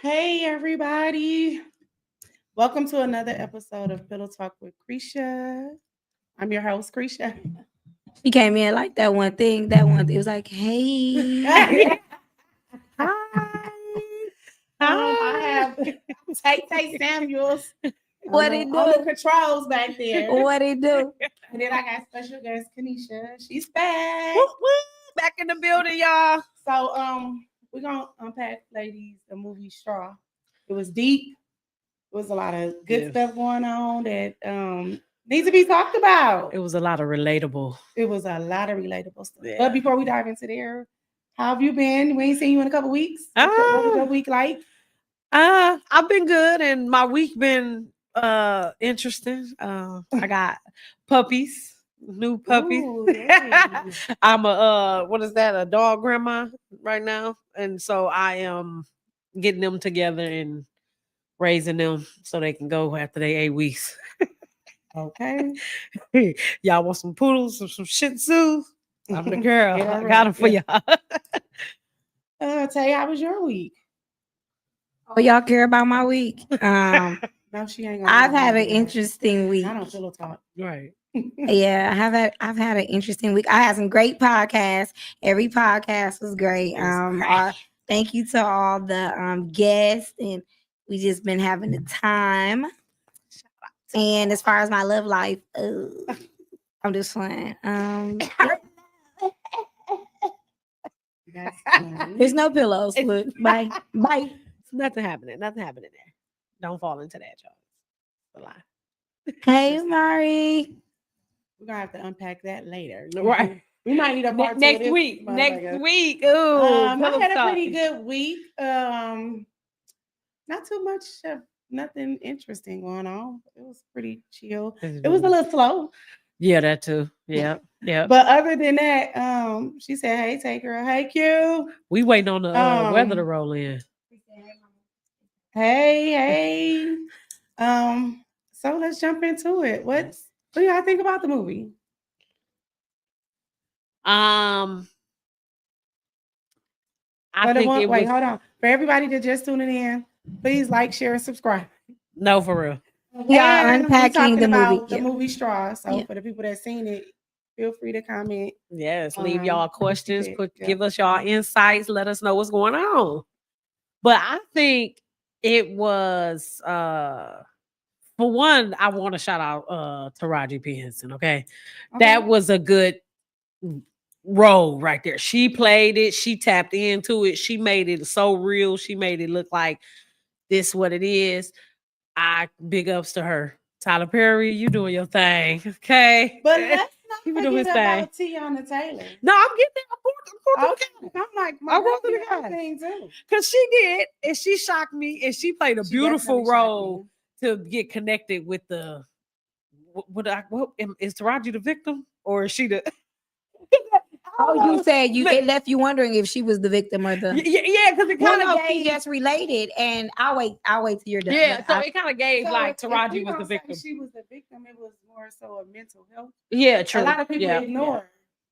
Hey everybody, welcome to another episode of Pillow Talk with Cresha. I'm your host, Cresha. She came in like that one thing. It was like, hey, hi. I have Tay Samuels What it on the do? controls back there. What it do? And then I got special guest Kanisha. She's back. Woo, woo. Back in the building, y'all. So we're gonna unpack, ladies, the movie Straw. It was deep. It was a lot of good stuff going on that needs to be talked about. It was a lot of relatable. It was a lot of relatable stuff. Yeah. But before we dive into there, how have you been? We ain't seen you in a couple weeks. What was your week like? I've been good, and my week been interesting. I got puppies, new puppies. Ooh, yeah. I'm a what is that? A dog grandma right now, and so I am getting them together and raising them so they can go after they 8 weeks. Okay. Y'all want some poodles or some Shih Tzus? I'm the girl. Yeah, I got them for yeah. y'all. Tay, how was your week? Oh, y'all care about my week? No, she ain't gonna I've lie had to an you. interesting week. I don't pillow talk. Right. Yeah, I've had an interesting week. I had some great podcasts. Every podcast was great. Thank you to all the guests, and we just been having a time. And as far as my love life, I'm just playing. There's no pillows. But bye. Nothing happening. Nothing happening there. Don't fall into that, y'all. It's a lie. Hey, Mari. We're gonna have to unpack that later. Right. We might need a part two of Next this week. motherfucker. Next week. Ooh, I pillow had a talk. pretty good week. Not too much of nothing interesting going on. It was pretty chill. It was a little slow. Yeah, that too. Yeah. Yeah. But other than that, she said, "Hey, take her. Hey, Q. We waiting on the weather to roll in. Hey. So let's jump into it. What do y'all think about the movie? I Hold think on. For everybody that just tuning in, please like, share, and subscribe. No, for real. We are And unpacking we're the talking movie. about the movie Straw. So Yeah. for the people that seen it, feel free to comment. Yes, leave y'all questions. yeah. Give us y'all insights. Let us know what's going on. But I think it was for one, I want to shout out Taraji P. Henson. Okay. That was a good role right there. She played it, she tapped into it, she made it so real, she made it look like this what it is. I big ups to her. Tyler Perry, you doing your thing, okay? But let's He not been doing forget his about Tiana Taylor. No, I'm getting it. I'm going to the guy. I'm like, I'm going to the guy. thing too. Because she did, and she shocked me, and she played a beautiful role to get connected with the. Is Taraji the victim, or is she the? Oh, you said it left you wondering if she was the victim or the. Yeah, because it kind of gave just related, and I'll wait till you're done. Yeah, so it kind of gave like Taraji was the victim. She was the victim. It was more so a mental health. Yeah, true. A lot of people ignore.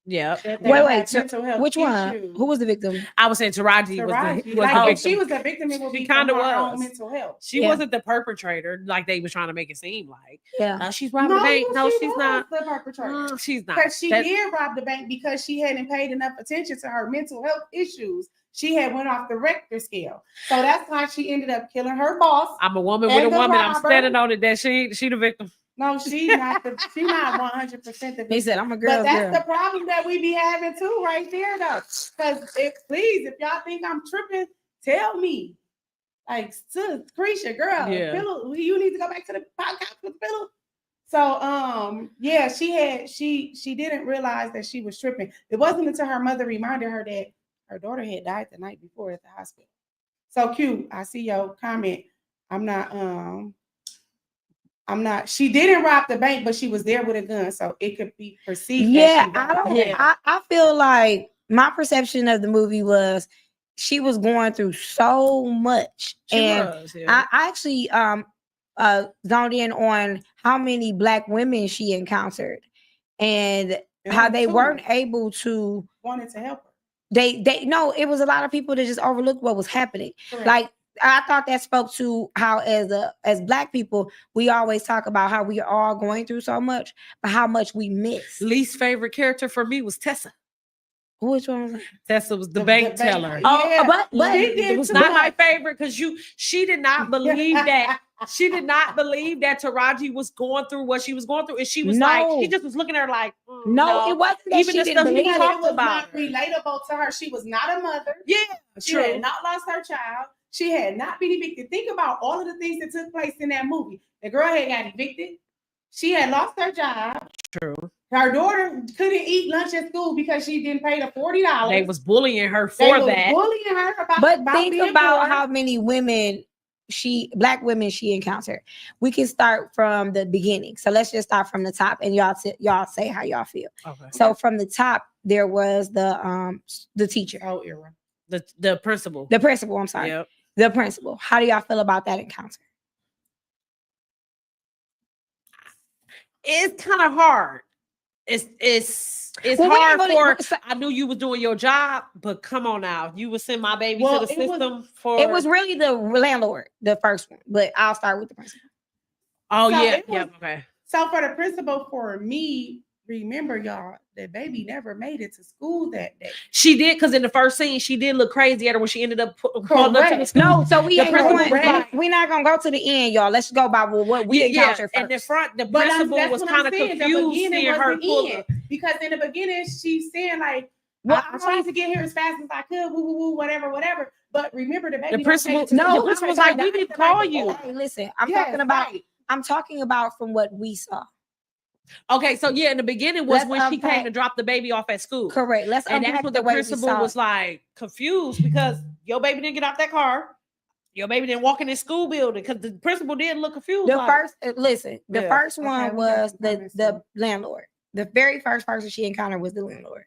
Yeah. Wait. So which one? Who was the victim? I was saying Taraji was the victim. If she was the victim, it would be kind of her own mental health. She wasn't the perpetrator like they was trying to make it seem like. Yeah. She's robbing the bank. No, she's not the perpetrator. She's not. Because she did rob the bank because she hadn't paid enough attention to her mental health issues. She had went off the Richter scale. So that's why she ended up killing her boss. I'm a woman with a woman. I'm standing on it that she the victim. No, she's not 100% the victim. He said, I'm a girl. But that's the problem that we be having too, right there, though. Because please, if y'all think I'm tripping, tell me. Like, sis, Cresha, girl, Pillow, you need to go back to the podcast with Pillow. So, yeah, she didn't realize that she was tripping. It wasn't until her mother reminded her that her daughter had died the night before at the hospital. So cute. I see your comment. She didn't rob the bank, but she was there with a gun, so it could be perceived. Yeah, that I feel like my perception of the movie was she was going through so much. I actually zoned in on how many Black women she encountered and how they weren't able to wanted to help her. They no, it was a lot of people that just overlooked what was happening. Correct. Like I thought that spoke to how as Black people, we always talk about how we are all going through so much, but how much we miss. Least favorite character for me was Tessa. Which one was that? Tessa was the bank teller. But it was not my favorite because she did not believe that. She did not believe that Taraji was going through what she was going through, and she was like, she just was looking at her like, no, it wasn't. That even she the didn't stuff he believe talked was about not relatable to her. She was not a mother. Yeah, she had not lost her child. She had not been evicted. Think about all of the things that took place in that movie. The girl had got evicted. She had lost her job. True. Her daughter couldn't eat lunch at school because she didn't pay the $40. They was bullying her for that. Bullying her about think about how many women Black women she encountered. We can start from the beginning. So let's just start from the top, and y'all say how y'all feel. Okay. So from the top, there was the teacher. Oh, era. The principal. The principal. I'm sorry. Yep. The principal. How do y'all feel about that encounter? It's kind of hard. It's hard for. I knew you was doing your job, but come on now, you would send my baby to the system for. It was really the landlord, the first one, but I'll start with the principal. Oh so yeah, okay. So for the principal, for me, remember y'all, that baby never made it to school that day. She did, because in the first scene, she did look crazy at her when she ended up pulling up to the school. No, so we're not gonna go to the end, y'all. Let's go by what we encountered first. And the principal was kind of confused seeing her pull up. Because in the beginning, she's saying like, I tried to get here as fast as I could, whatever. But remember, the baby. The principal was like, we didn't call you. Hey, listen, I'm talking about from what we saw. Okay, so yeah, in the beginning was when she came to drop the baby off at school. Correct. And that's what the principal was like confused, because your baby didn't get out that car. Your baby didn't walk in the school building, because the principal did look confused. The first one was the landlord. The very first person she encountered was the landlord.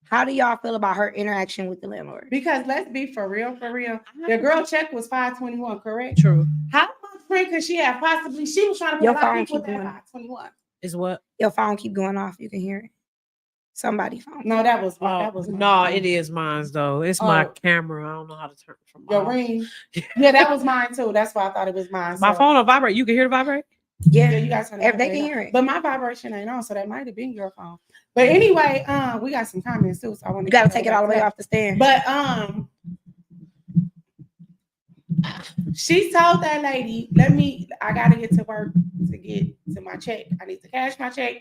How do y'all feel about her interaction with the landlord? Because let's be for real. The girl check was 521, correct? True. How much rent could she have possibly? She was trying to put a lot of people at 521. Is what? Your phone keep going off. You can hear it. Somebody's phone. No, that was no, it is mine though. It's my camera. I don't know how to turn it from your ring. Yeah, that was mine too. That's why I thought it was mine. My phone will vibrate. You can hear the vibrate? Yeah, you guys they can hear it. But my vibration ain't on, so that might have been your phone. But anyway, we got some comments too, so I want to. You gotta take it all the way off the stand. But she told that lady, I gotta get to work to get to my check. I need to cash my check,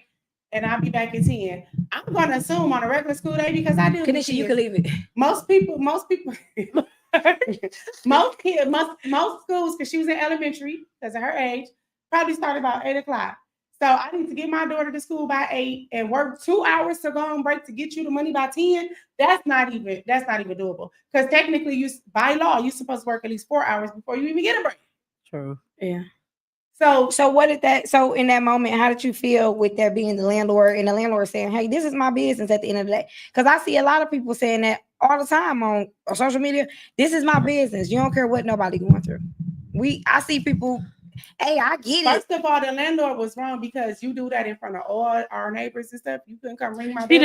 and I'll be back at 10. I'm gonna assume on a regular school day, because I do. Kanisha, you can leave it. Most people, most schools, because she was in elementary, because of her age, probably started about 8:00. So I need to get my daughter to school by 8 and work 2 hours to go on break to get you the money by 10. That's not even doable. Because technically, by law, you're supposed to work at least 4 hours before you even get a break. True. Yeah. So what did that? So in that moment, how did you feel with there being the landlord and the landlord saying, "Hey, this is my business"? At the end of the day, because I see a lot of people saying that all the time on social media. This is my business. You don't care what nobody going through. I see people. Hey, I get it. First of all, the landlord was wrong, because you do that in front of all our neighbors and stuff. You couldn't come ring my. She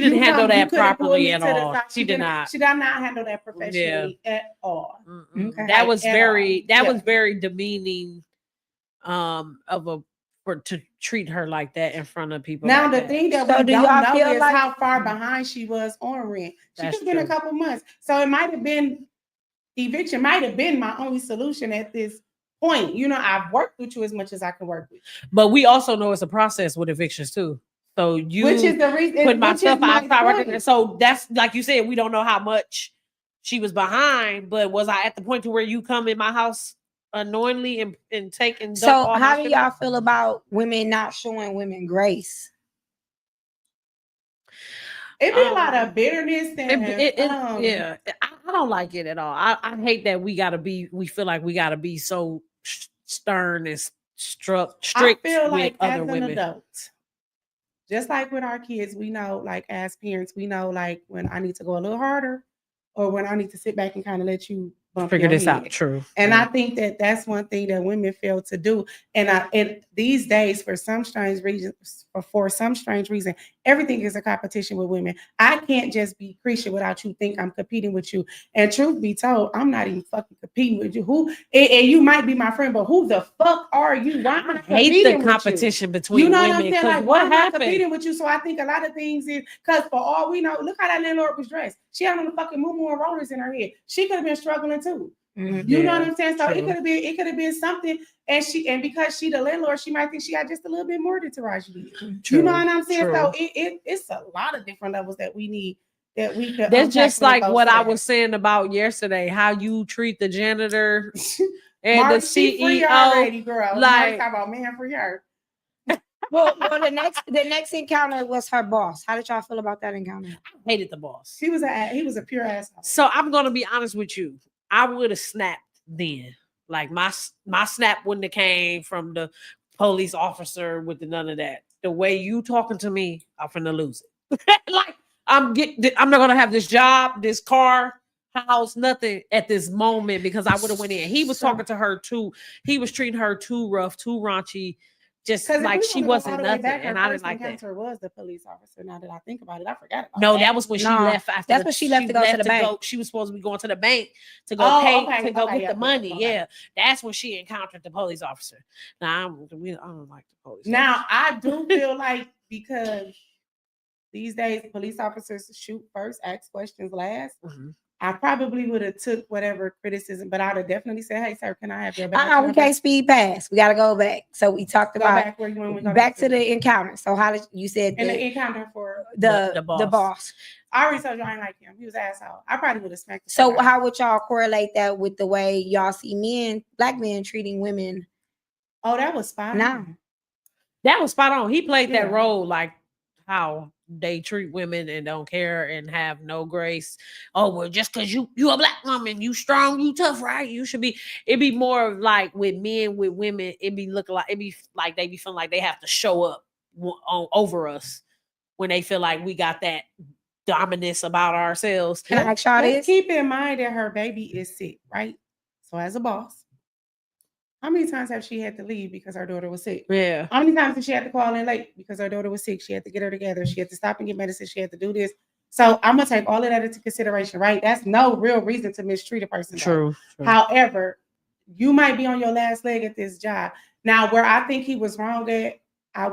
didn't handle that properly at all. She did not. She did not handle that professionally at all. Okay. That was very demeaning. To treat her like that in front of people. Now like the thing that we don't know is how far behind she was on rent. She could have been a couple months. So it might have been eviction. Might have been my only solution at this point. I've worked with you as much as I can work with. But we also know it's a process with evictions too. So which is the reason put my stuff outside. So that's like you said, we don't know how much she was behind. But was I at the point to where you come in my house unknowingly and taking? So how do y'all feel about women not showing women grace? It be a lot of bitterness and yeah, I don't like it at all. I hate that we feel like we gotta be so stern and strict I feel with like other as women. an adult, just like with our kids, we know, like as parents, we know like when I need to go a little harder or when I need to sit back and kind of let you figure this out. True. And I think that that's one thing that women fail to do. And these days, for some strange reason, everything is a competition with women. I can't just be Cresha without you think I'm competing with you. And truth be told, I'm not even fucking competing with you. And you might be my friend, but who the fuck are you? Why am I hate the competition between you know women? What I'm saying? Like, what why happened? am I competing with you? So I think a lot of things is because for all we know, look how that landlord was dressed. She had on the fucking moo and rollers in her head. She could have been struggling too. Mm-hmm. You know what I'm saying? So true. it could have been something, and because she the landlord, she might think she got just a little bit more than Taraji did. True. You know what I'm saying? True. So it's a lot of different levels that we need that we could. That's just like what I was saying about yesterday, how you treat the janitor and Mark, the CEO. Free already, girl. Like talk about man free her. well, the next encounter was her boss. How did y'all feel about that encounter? I hated the boss. He was a pure asshole. So I'm gonna be honest with you. I would have snapped then. Like my snap wouldn't have came from the police officer with none of that. The way you talking to me, I'm finna lose it. Like I'm not gonna have this job, this car, house, nothing at this moment because I would have went in. He was talking to her too. He was treating her too rough, too raunchy. Just like she wasn't nothing, and I didn't like that. Was the police officer? Now that I think about it, I forgot about no, that was when she left. After that's when she left to go to the bank. She was supposed to be going to the bank to go get the money. Okay. Yeah, that's when she encountered the police officer. Now I don't like the police. Now I do feel like because these days police officers shoot first, ask questions last. Mm-hmm. I probably would have took whatever criticism, but I'd have definitely said, "Hey, sir, can I have your back?" We can't speed past. We got to go back. So we talked about back where you want to go back to the encounter. So how did you said the encounter for the boss? I already told you I ain't like him. He was an asshole. I probably would have smacked. So how would y'all correlate that with the way y'all see black men treating women? Oh, that was spot on. That was spot on. He played that role like how they treat women and don't care and have no grace. Oh, well, just because you a black woman, you strong, you tough, right? You should be. It'd be more like with men, with women. It'd be like they be feeling like they have to show up over us when they feel like we got that dominance about ourselves. Can I ask y'all this? Keep in mind that her baby is sick, right? So as a boss, how many times have she had to leave because her daughter was sick? Yeah. How many times did she have to call in late because her daughter was sick? She had to get her together. She had to stop and get medicine. She had to do this. So I'm going to take all of that into consideration, right? That's no real reason to mistreat a person. True. However, you might be on your last leg at this job. Now, where I think he was wrong at, I'm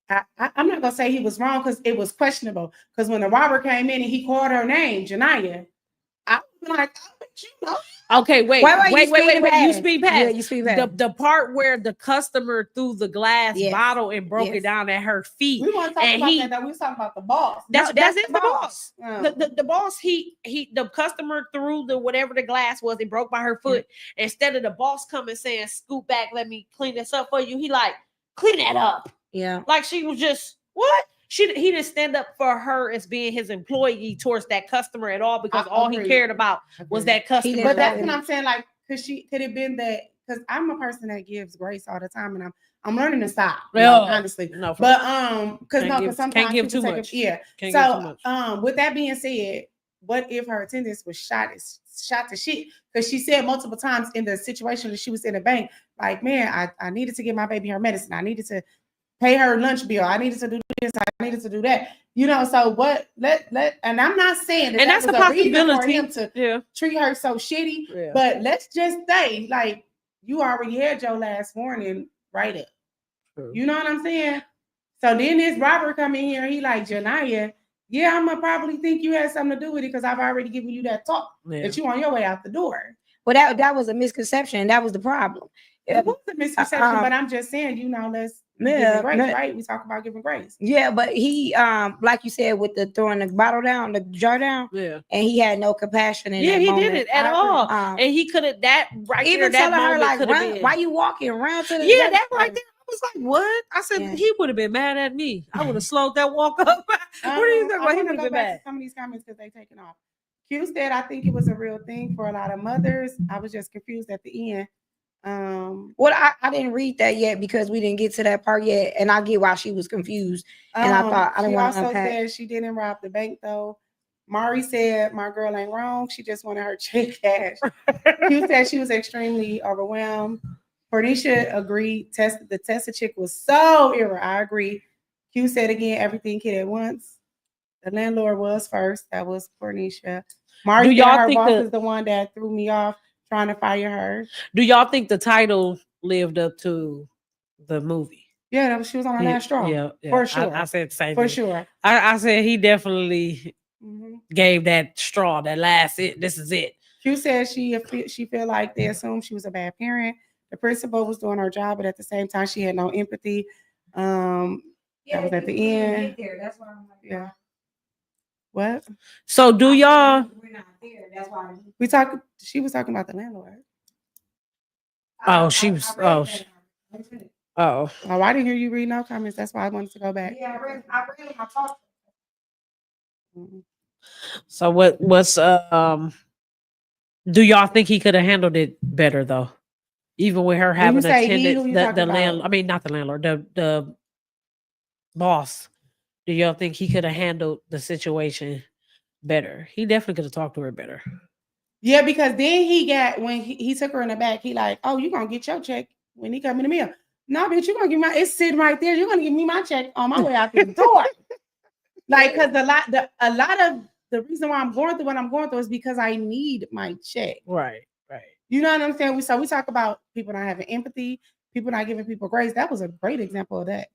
not going to say he was wrong because it was questionable. Because when the robber came in and he called her name, Janiyah, I was like, you know. Okay, wait. You speed past. Yeah, you speed past. The part where the customer threw the glass bottle and broke it down at her feet. We want to talk about that. We was talking about the boss. That's the boss. The boss. The customer threw whatever the glass was. It broke by her foot. Yeah. Instead of the boss coming saying, "Scoot back, let me clean this up for you," he like, "Clean that up." Yeah. Like she was just what? He didn't stand up for her as being his employee towards that customer at all because all he cared about was that customer. But that's what I'm saying. Like, could it been that? Because I'm a person that gives grace all the time, and I'm learning to stop. Honestly, no. But because sometimes can't give too much. With that being said, what if her attendance was shot to shit? Because she said multiple times in the situation that she was in the bank, like, man, I needed to get my baby her medicine. I needed to pay her lunch bill. I needed to do this. I needed to do that. You know, so what? And I'm not saying that that's a possibility for him to treat her so shitty. Yeah. But let's just say, like, you already had your last warning right up. True. You know what I'm saying? So then this robber come in here. He like, Janiyah, yeah, I'm gonna probably think you had something to do with it because I've already given you that talk that you on your way out the door. Well, that was a misconception. That was the problem. It was a misconception, but I'm just saying, you know, let's give grace, right? We talk about giving grace. Yeah, but he, like you said, with the throwing the bottle down, the jar down, and he had no compassion in that he moment. didn't at all. And he could have even telling her like, why you walking around to the that right there. was like, what? I said, Yeah. he would have been mad at me. I would have slowed that walk up. What are you talking about? He would have been mad. Some of these comments because they taken off. Q said, I think it was a real thing for a lot of mothers. I was just confused at the end. Well, I didn't read that yet because we didn't get to that part yet, and I get why she was confused. And I thought I didn't want to unpack. She also said she didn't rob the bank though. Mari said my girl ain't wrong. She just wanted her check cash. Q said she was extremely overwhelmed. Cornisha agreed. The Tessa chick was so irre. I agree. Q said again, everything hit at once. The landlord was first. That was Cornisha. Mari said her boss is the one that threw me off trying to fire her. Do y'all think the title lived up to the movie? Yeah, she was on her last straw. Yeah, for sure. I said the same for thing. Sure. I said he definitely gave that straw, that last it. This is it. Q said she feel like they assumed she was a bad parent. The principal was doing her job, but at the same time, she had no empathy. That was at the end. That's why I'm like, yeah. What? So do y'all? We're not there. That's why She was talking about the landlord. Oh, she was. Oh. Oh. I didn't hear you read no comments. That's why I wanted to go back. Yeah, I read my talk. So what's do y'all think he could have handled it better though? Even with her having attended the landlord, I mean not the landlord, the boss. Do y'all think he could have handled the situation better? He definitely could have talked to her better. Yeah, because then when he took her in the back, he like, oh, you gonna get your check when he come in the mail. No, bitch, you're gonna give me it's sitting right there. You're gonna give me my check on my way out the door. Like, because a lot of the reason why I'm going through what I'm going through is because I need my check. Right. You know what I'm saying? We talk about people not having empathy, people not giving people grace. That was a great example of that.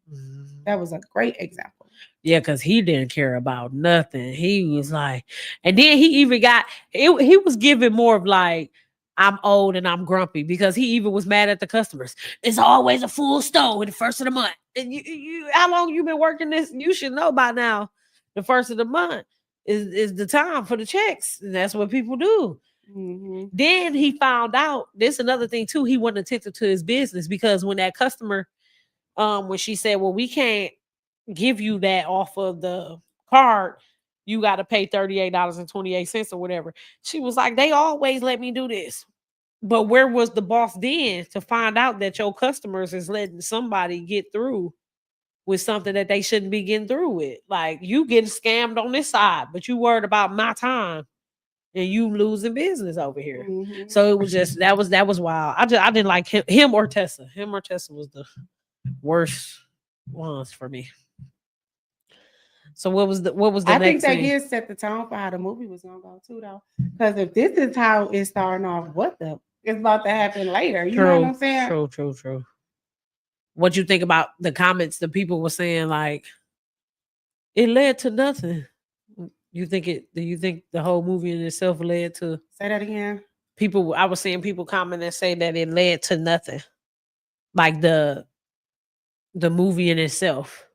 That was a great example. Yeah, because he didn't care about nothing. He was like, and then he even got it. He was giving more of like, I'm old and I'm grumpy because he even was mad at the customers. It's always a full store in the first of the month. And you how long you been working this? You should know by now. The first of the month is the time for the checks, and that's what people do. Then he found out this another thing too. He wasn't attentive to his business because when that customer, when she said, "Well, we can't give you that off of the card, you got to pay $38.28 or whatever." She was like, "They always let me do this." But where was the boss then to find out that your customers is letting somebody get through with something that they shouldn't be getting through with? Like, you getting scammed on this side, but you worried about my time and you losing business over here. So it was just that was wild. I didn't like him or Tessa. Him or Tessa was the worst ones for me. So what was the I next think they thing? did set the tone for how the movie was gonna go too, though. Because if this is how it's starting off, what the is about to happen later? You know what I'm saying? True. What you think about the comments? The people were saying like it led to nothing. Do you think the whole movie in itself led to? Say that again. I was seeing people comment and say that it led to nothing. Like the movie in itself.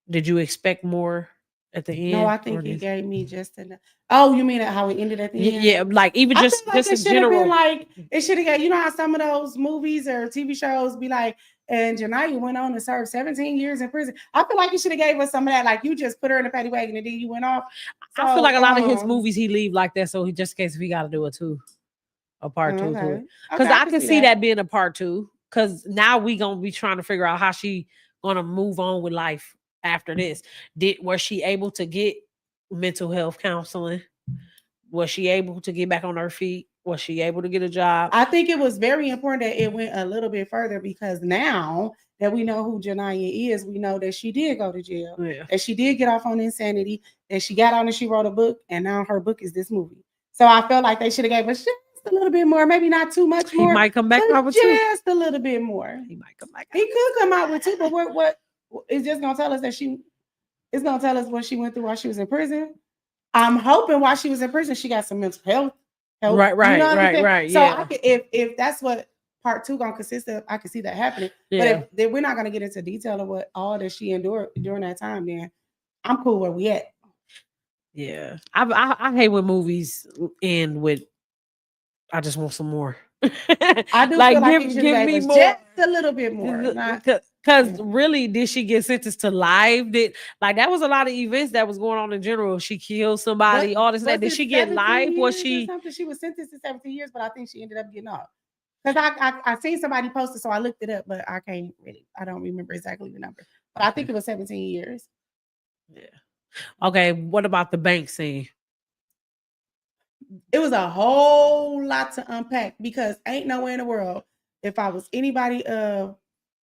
Did you expect more at the end? No, I think he gave me just enough. Oh, you mean how it ended at the end? Yeah, like even just it in should have general. been like it should have got. You know how some of those movies or TV shows be like, and Janaya went on to serve 17 years in prison. I feel like it should have gave us some of that. Like you just put her in a paddy wagon and then you went off. So, I feel like a lot of his movies he leave like that, so he just in case if he got to do a part two to it. Because I can see that being a part two. Because now we gonna be trying to figure out how she gonna move on with life after this. Was she able to get mental health counseling? Was she able to get back on her feet? Was she able to get a job? I think it was very important that it went a little bit further because now that we know who Janaya is, we know that she did go to jail, that she did get off on insanity, that she got on and she wrote a book, and now her book is this movie. So I felt like they should have gave us just a little bit more, maybe not too much more. He might come back out with just a little bit more. He might come back. He could come out with two, but what is just gonna tell us that it's gonna tell us what she went through while she was in prison. I'm hoping while she was in prison, she got some mental health. Right. So I could, if that's what part two gonna consist of, I can see that happening. Yeah. But if we're not gonna get into detail of what all that she endured during that time, then I'm cool where we at. Yeah, I hate when movies end with I just want some more. I do like feel like give me more, just a little bit more. Because really, did she get sentenced to life? Like that was a lot of events that was going on in general. She killed somebody, all this and that. Did she get life? Was she something? She was sentenced to 17 years, but I think she ended up getting off. Because I seen somebody post it, so I looked it up, but I don't remember exactly the number. But I think it was 17 years. Yeah. Okay, what about the bank scene? It was a whole lot to unpack because ain't nowhere in the world, if I was anybody of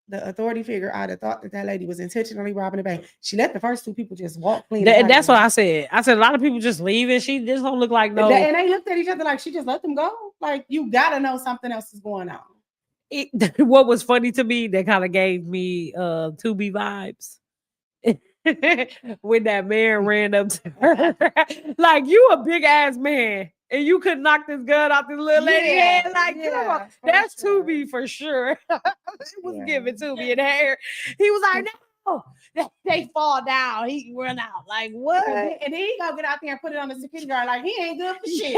the authority figure, I'd have thought that lady was intentionally robbing the bank. She let the first two people just walk clean. That's what I said. I said a lot of people just leave it. She just don't look like no. And they looked at each other like she just let them go. Like you gotta know something else is going on. What was funny to me that kind of gave me 2B vibes. When that man ran up to her, like you a big ass man and you could knock this gun out this little lady head. Like, come on, that's sure. 2B for sure. It was given to me in the hair. He was like, no, they fall down. He run out. Like what? And then he gonna get out there and put it on the security guard. Like he ain't good for shit.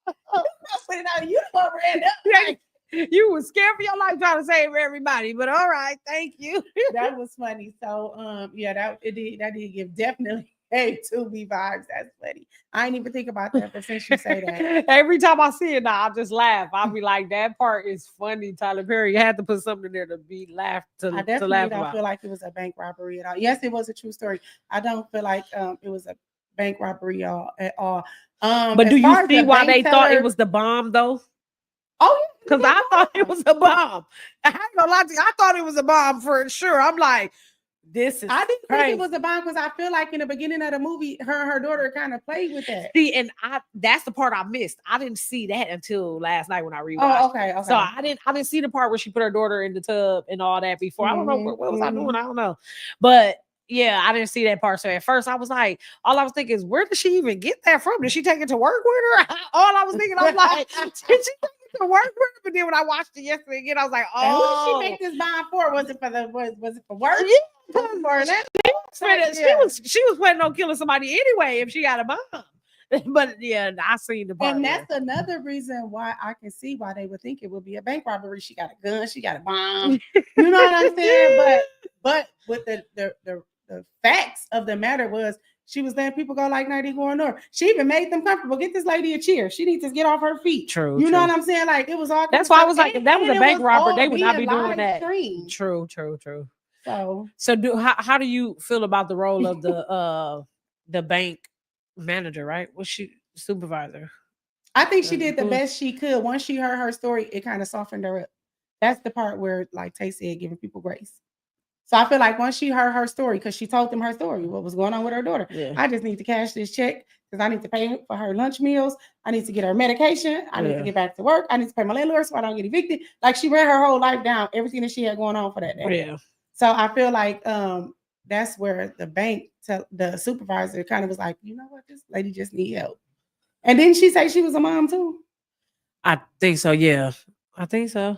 Put it out. You the one ran up. Like, you was scared for your life trying to save everybody, but all right, thank you. That was funny. So that did give definitely 2B vibes. That's funny. I ain't even think about that, but since you say that, every time I see it now, I just laugh. I'll be like, that part is funny. Tyler Perry had to put something in there to be laughed to. I definitely don't about. Feel like it was a bank robbery at all. Yes, it was a true story. I don't feel like it was a bank robbery at all. But do you see why they thought it was the bomb though? Oh yeah, because I thought it was a bomb. I ain't gonna lie to you. I thought it was a bomb for sure. I'm like, this is. I didn't think it was a bomb because I feel like in the beginning of the movie, her and her daughter kind of played with that. See, and that's the part I missed. I didn't see that until last night when I rewatched. Oh, okay. So I didn't see the part where she put her daughter in the tub and all that before. I don't know what was I doing. I don't know, but. Yeah, I didn't see that part. So at first I was like, all I was thinking is, where did she even get that from? Did she take it to work with her? All I was thinking, I was like, did she take it to work with her? But then when I watched it yesterday again, I was like, oh. Who did she make this bomb for? Was it for work? Yeah, she was planning on killing somebody anyway if she got a bomb. But yeah, I seen the part. And that's another reason why I can see why they would think it would be a bank robbery. She got a gun, she got a bomb. You know what I'm saying? But with the facts of the matter was she was letting people go like nighty going north. She even made them comfortable. Get this lady a chair. She needs to get off her feet. True. You know what I'm saying? Like it was all. That's why I was like, if that was a bank robber, they would not be doing that. True. So how do you feel about the role of the bank manager? Right? Was she supervisor? I think she did the best she could. Once she heard her story, it kind of softened her up. That's the part where, like Tay said, giving people grace. So I feel like once she heard her story, because she told them her story, what was going on with her daughter. Yeah. I just need to cash this check because I need to pay for her lunch meals. I need to get her medication. I need to get back to work. I need to pay my landlord so I don't get evicted. Like she ran her whole life down, everything that she had going on for that day. Yeah. So I feel like that's where the supervisor kind of was like, you know what, this lady just need help. And didn't she say she was a mom too? I think so. Yeah, I think so.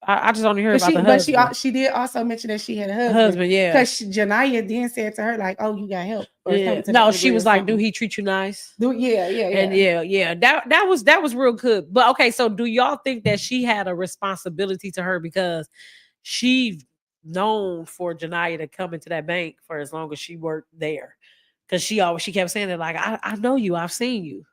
I just only heard about the husband. But she did also mention that she had a husband. Yeah. Because Janiyah then said to her, like, oh, you got help. Yeah. No, she was like, do he treat you nice? Yeah. And yeah. That was real good. But okay, so do y'all think that she had a responsibility to her because she known for Janiyah to come into that bank for as long as she worked there? Because she kept saying that, like, I know you, I've seen you.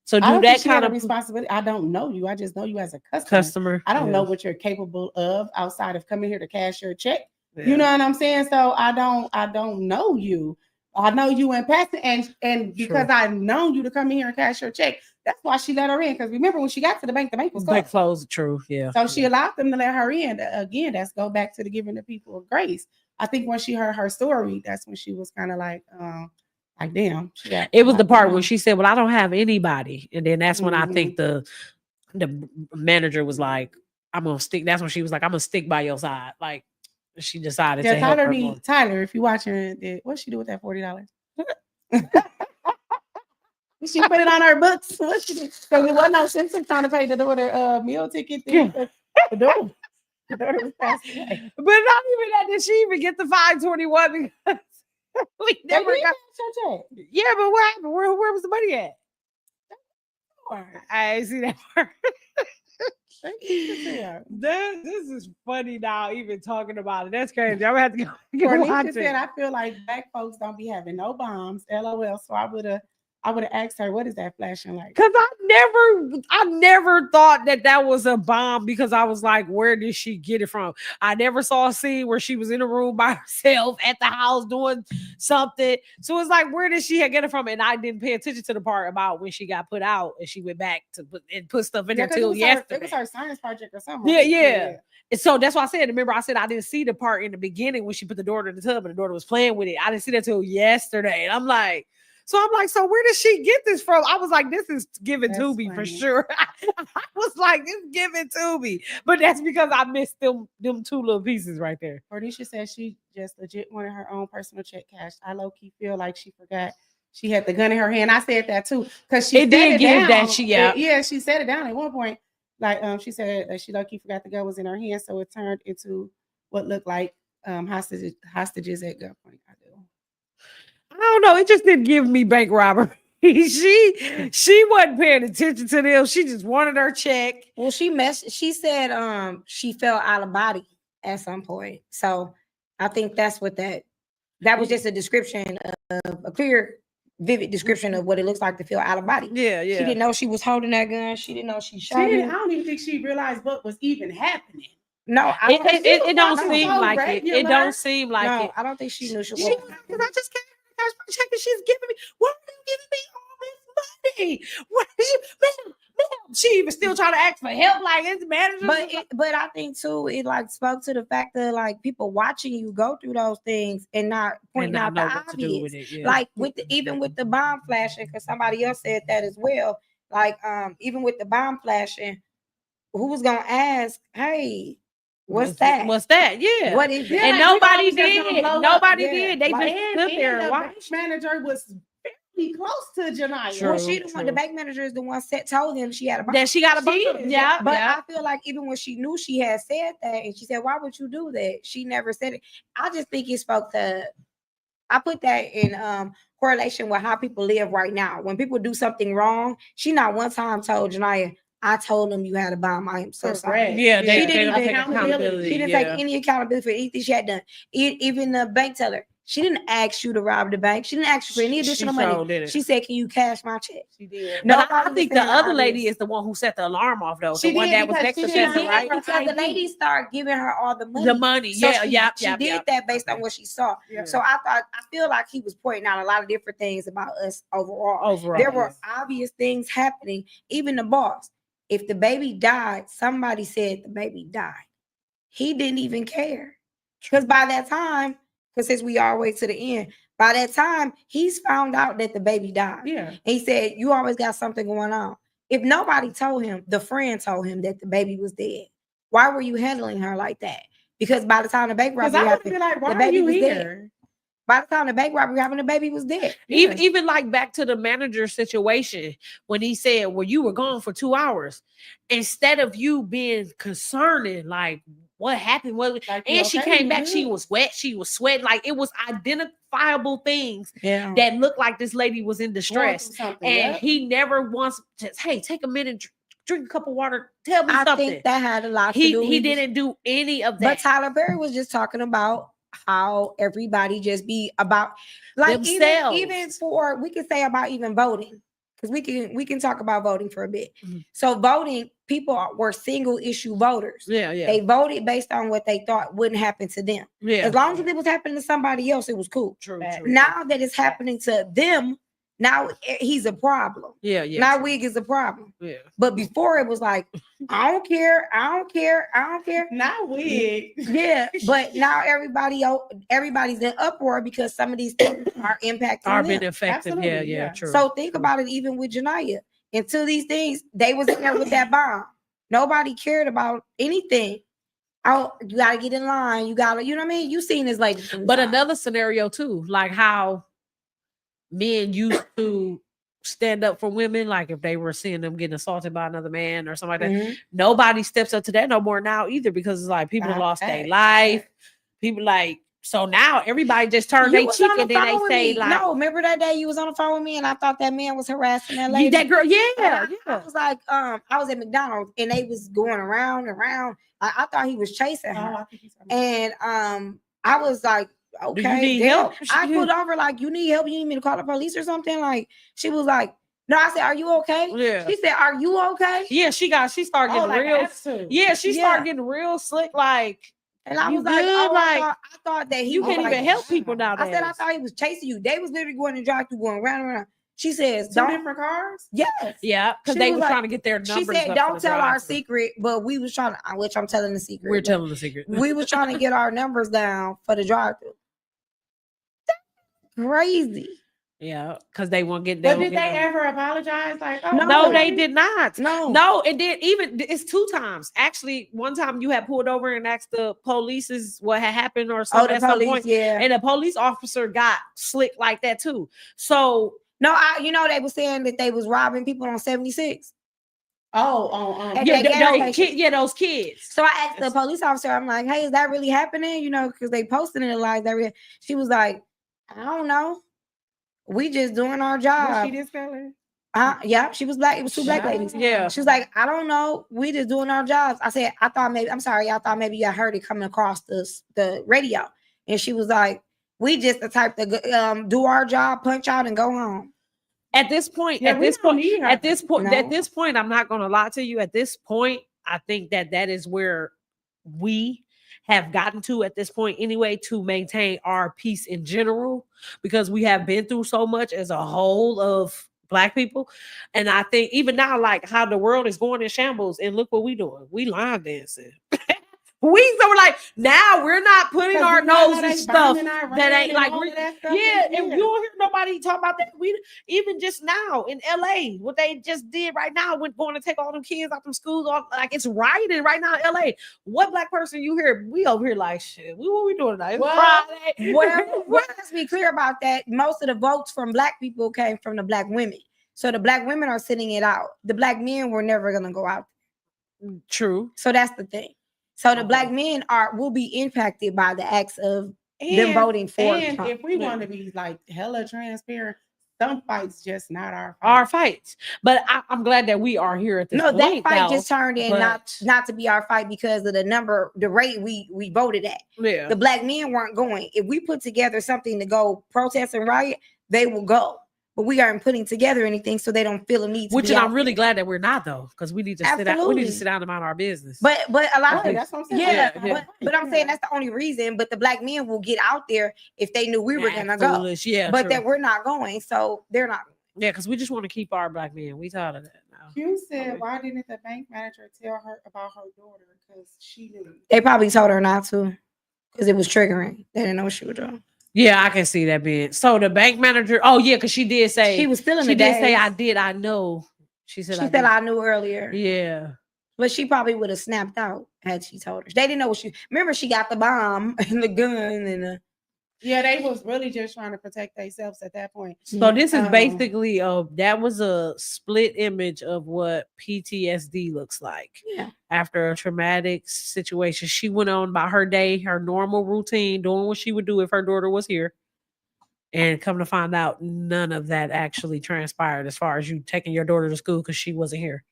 So do that kind of responsibility. I don't know you. I just know you as a customer. I don't know what you're capable of outside of coming here to cash your check. Yeah. You know what I'm saying? So I don't know you. I know you in passing, and because I known you to come in here and cash your check, that's why she let her in. Because remember when she got to the bank was closed. True. Yeah. So she allowed them to let her in. Again, that's go back to the giving the people of grace. I think when she heard her story, that's when she was kind of like damn. It was the part when she said, well, I don't have anybody. And then that's when I think the manager was like, I'm going to stick. That's when she was like, I'm going to stick by your side. Like she decided to help her more. Tyler, if you're watching, what'd she do with that $40? She put it on her books. What she did? Because it wasn't no sense of trying to pay the daughter meal ticket thing. The daughter was passing away. But not even that. Did she even get the 521? Because we never got. Yeah, but what happened? Where was the money at? part. I ain't see that part. Yeah. This is funny now, even talking about it. That's crazy. I'm gonna have to go watch Cornisha it. said, I feel like black folks don't be having no bombs. LOL. So I would have asked her, what is that flashing like? Cause I never thought that was a bomb because I was like, where did she get it from? I never saw a scene where she was in a room by herself at the house doing something. So it's like, where did she get it from? And I didn't pay attention to the part about when she got put out and she went back to put stuff in there till yesterday. It was her science project or something. Yeah. And so that's why I said, remember I said I didn't see the part in the beginning when she put the daughter in the tub and the daughter was playing with it. I didn't see that till yesterday. And I'm like, so where did she get this from? I was like, this is given to me for sure. I was like, it's given to me. But that's because I missed them two little pieces right there. Cornisha said she just legit wanted her own personal check cashed. I low-key feel like she forgot she had the gun in her hand. I said that too. Because she did give that she said it down at one point. Like she said that she low-key forgot the gun was in her hand, so it turned into what looked like hostages at gunpoint. I don't know. It just didn't give me bank robbery. she wasn't paying attention to them. She just wanted her check. Well, she said she felt out of body at some point. So I think that's what that was, just a description of a clear, vivid description of what it looks like to feel out of body. Yeah. She didn't know she was holding that gun. She didn't know she shot him. I don't even think she realized what was even happening. No, it don't seem like it. It don't seem like it. I don't think she knew she was. Because I just came cash my check and she's giving me, why are you giving me all this money? What ma'am, she even still trying to ask for help like it's manager. But I think too, it like spoke to the fact that like people watching you go through those things and not pointing out the obvious. Like even with the bomb flashing, because somebody else said that as well. Like even with the bomb flashing, who was gonna ask, hey, what's that? What's that? Yeah. What is it? And nobody did. Nobody did. They just stood there and watched. The manager was fairly close to Janiyah. Well, she the one. The bank manager is the one told him she had a bomb. That she got a bomb. Yeah. But I feel like even when she knew she had said that, and she said, "Why would you do that?" She never said it. I just think it spoke to. I put that in correlation with how people live right now. When people do something wrong, she not one time told Janiyah, I told them you had a bomb. I am so sorry. Yeah, she didn't take accountability. She didn't take any accountability for anything she had done. Even the bank teller, she didn't ask you to rob the bank. She didn't ask you for any additional money. She said, "Can you cash my check?" She did. No, I think the other lady is the one who set the alarm off, though. The one that was next to her, right? Because the lady started giving her all the money. The money, so she did that based on what she saw. Yeah. So I feel like he was pointing out a lot of different things about us overall. There were obvious things happening. Even the boss. If the baby died, somebody said the baby died. He didn't even care. Because by that time, because since we always to the end, by that time, he's found out that the baby died. Yeah. And he said, you always got something going on. If nobody told him, the friend told him that the baby was dead. Why were you handling her like that? Because by the time the bank robbery happened, the baby was dead. By the time the bank robbery happened, the baby was dead. Even like back to the manager situation when he said, well, you were gone for 2 hours. Instead of you being concerning, like what happened? And she came back, she was wet, she was sweating. Like it was identifiable things that looked like this lady was in distress. And he never once just, hey, take a minute, drink a cup of water, tell me something. I think that had a lot to do. He didn't do any of that. But Tyler Perry was just talking about how everybody just be about like themselves. Even for we could say about even voting, because we can talk about voting for a bit. Mm-hmm. So voting, people were single issue voters. They voted based on what they thought wouldn't happen to them. As long as it was happening to somebody else, it was cool. True. Now that it's happening to them, now he's a problem. Now Wig is a problem. But before it was like, I don't care. Now Wig. But now everybody's in uproar because some of these things are impacting them. Been effective. Absolutely. True. So think about it, even with Janiyah. Until these things, they was in there with that bomb. Nobody cared about anything. Oh, you gotta get in line. You know what I mean? You seen this lady. But another scenario too, like how men used to stand up for women, like if they were seeing them getting assaulted by another man or something like that. Nobody steps up to that no more now either, because it's like people lost their life. People like So now everybody just turned their cheek and then they say like, no, remember that day you was on the phone with me and I thought that man was harassing that lady. That girl, I was like, I was at McDonald's and they was going around and around. I thought he was chasing her. And I was like, okay, do you need help? I pulled over like, you need help? You need me to call the police or something? Like, she was like, no, I said, are you okay? Yeah. She said, are you okay? Yeah, she started getting real. Yeah, she started getting real slick. Like, and I was like, I thought that you can't even help people nowadays. I said, I thought he was chasing you. They was literally going to drive through, going round and round. She says, two different cars? Yes. Yeah, because they were trying to get their numbers. She said, don't tell our secret, but we was trying to, which I'm telling the secret. We're telling the secret. We was trying to get our numbers down for the drive-through. Crazy. Yeah, because they won't get. But did they ever apologize? Like, no, they did not. No, it did. Even it's 2 times. Actually, one time you had pulled over and asked the police what had happened or something at some point. Yeah, and the police officer got slick like that too. So no, they were saying that they was robbing people on 76. Those kids. So I asked the police officer, I'm like, hey, is that really happening? You know, because they posted in the live that she was like, I don't know. We just doing our job. Was she this color? Yeah, she was black. It was 2 black ladies. Yeah. She was like, I don't know. We just doing our jobs. I said, I thought maybe I heard it coming across the radio. And she was like, we just the type to do our job, punch out, and go home. At this point, I'm not gonna lie to you. At this point, I think that is where we have gotten to at this point anyway, to maintain our peace in general, because we have been through so much as a whole of Black people. And I think even now, like how the world is going in shambles, and look what we doing. We line dancing. So we're like, now we're not putting our nose in stuff that ain't like, and you don't hear nobody talk about that. We even just now in LA, what they just did right now, going to take all them kids out from schools, like it's rioting right now in LA. What Black person you hear? We over here like, shit, what we doing tonight? It's Friday. Well, let's be clear about that. Most of the votes from Black people came from the Black women. So the Black women are sitting it out. The Black men were never going to go out. True. So that's the thing. So the Black men will be impacted by the acts of them voting for Trump. If we want to be like hella transparent, some fights just not our fights. But I'm glad that we are here at this point. No, that fight just turned in not to be our fight because of the rate we voted at. Yeah. The Black men weren't going. If we put together something to go protest and riot, they will go. But we aren't putting together anything, so they don't feel a need to. Which I'm really glad that we're not, though, because we need to sit down. We need to sit down and mind our business. But a lot of that's what I'm saying. But I'm saying that's the only reason. But the Black men will get out there if they knew we were gonna go. Yeah, but that we're not going, so they're not. Yeah, because we just want to keep our Black men. We tired of that now. Q said, why didn't the bank manager tell her about her daughter? Because she knew. They probably told her not to, because it was triggering. They didn't know what she was doing. Yeah, I can see that being. So the bank manager, because she did say she was still in the days. She did say I know. She said I knew earlier. Yeah. But she probably would have snapped out had she told her. They didn't know what remember she got the bomb and the gun and yeah, they was really just trying to protect themselves at that point. So this is basically that was a split image of what PTSD looks like. Yeah. After a traumatic situation. She went on by her day, her normal routine, doing what she would do if her daughter was here. And come to find out, none of that actually transpired as far as you taking your daughter to school because she wasn't here.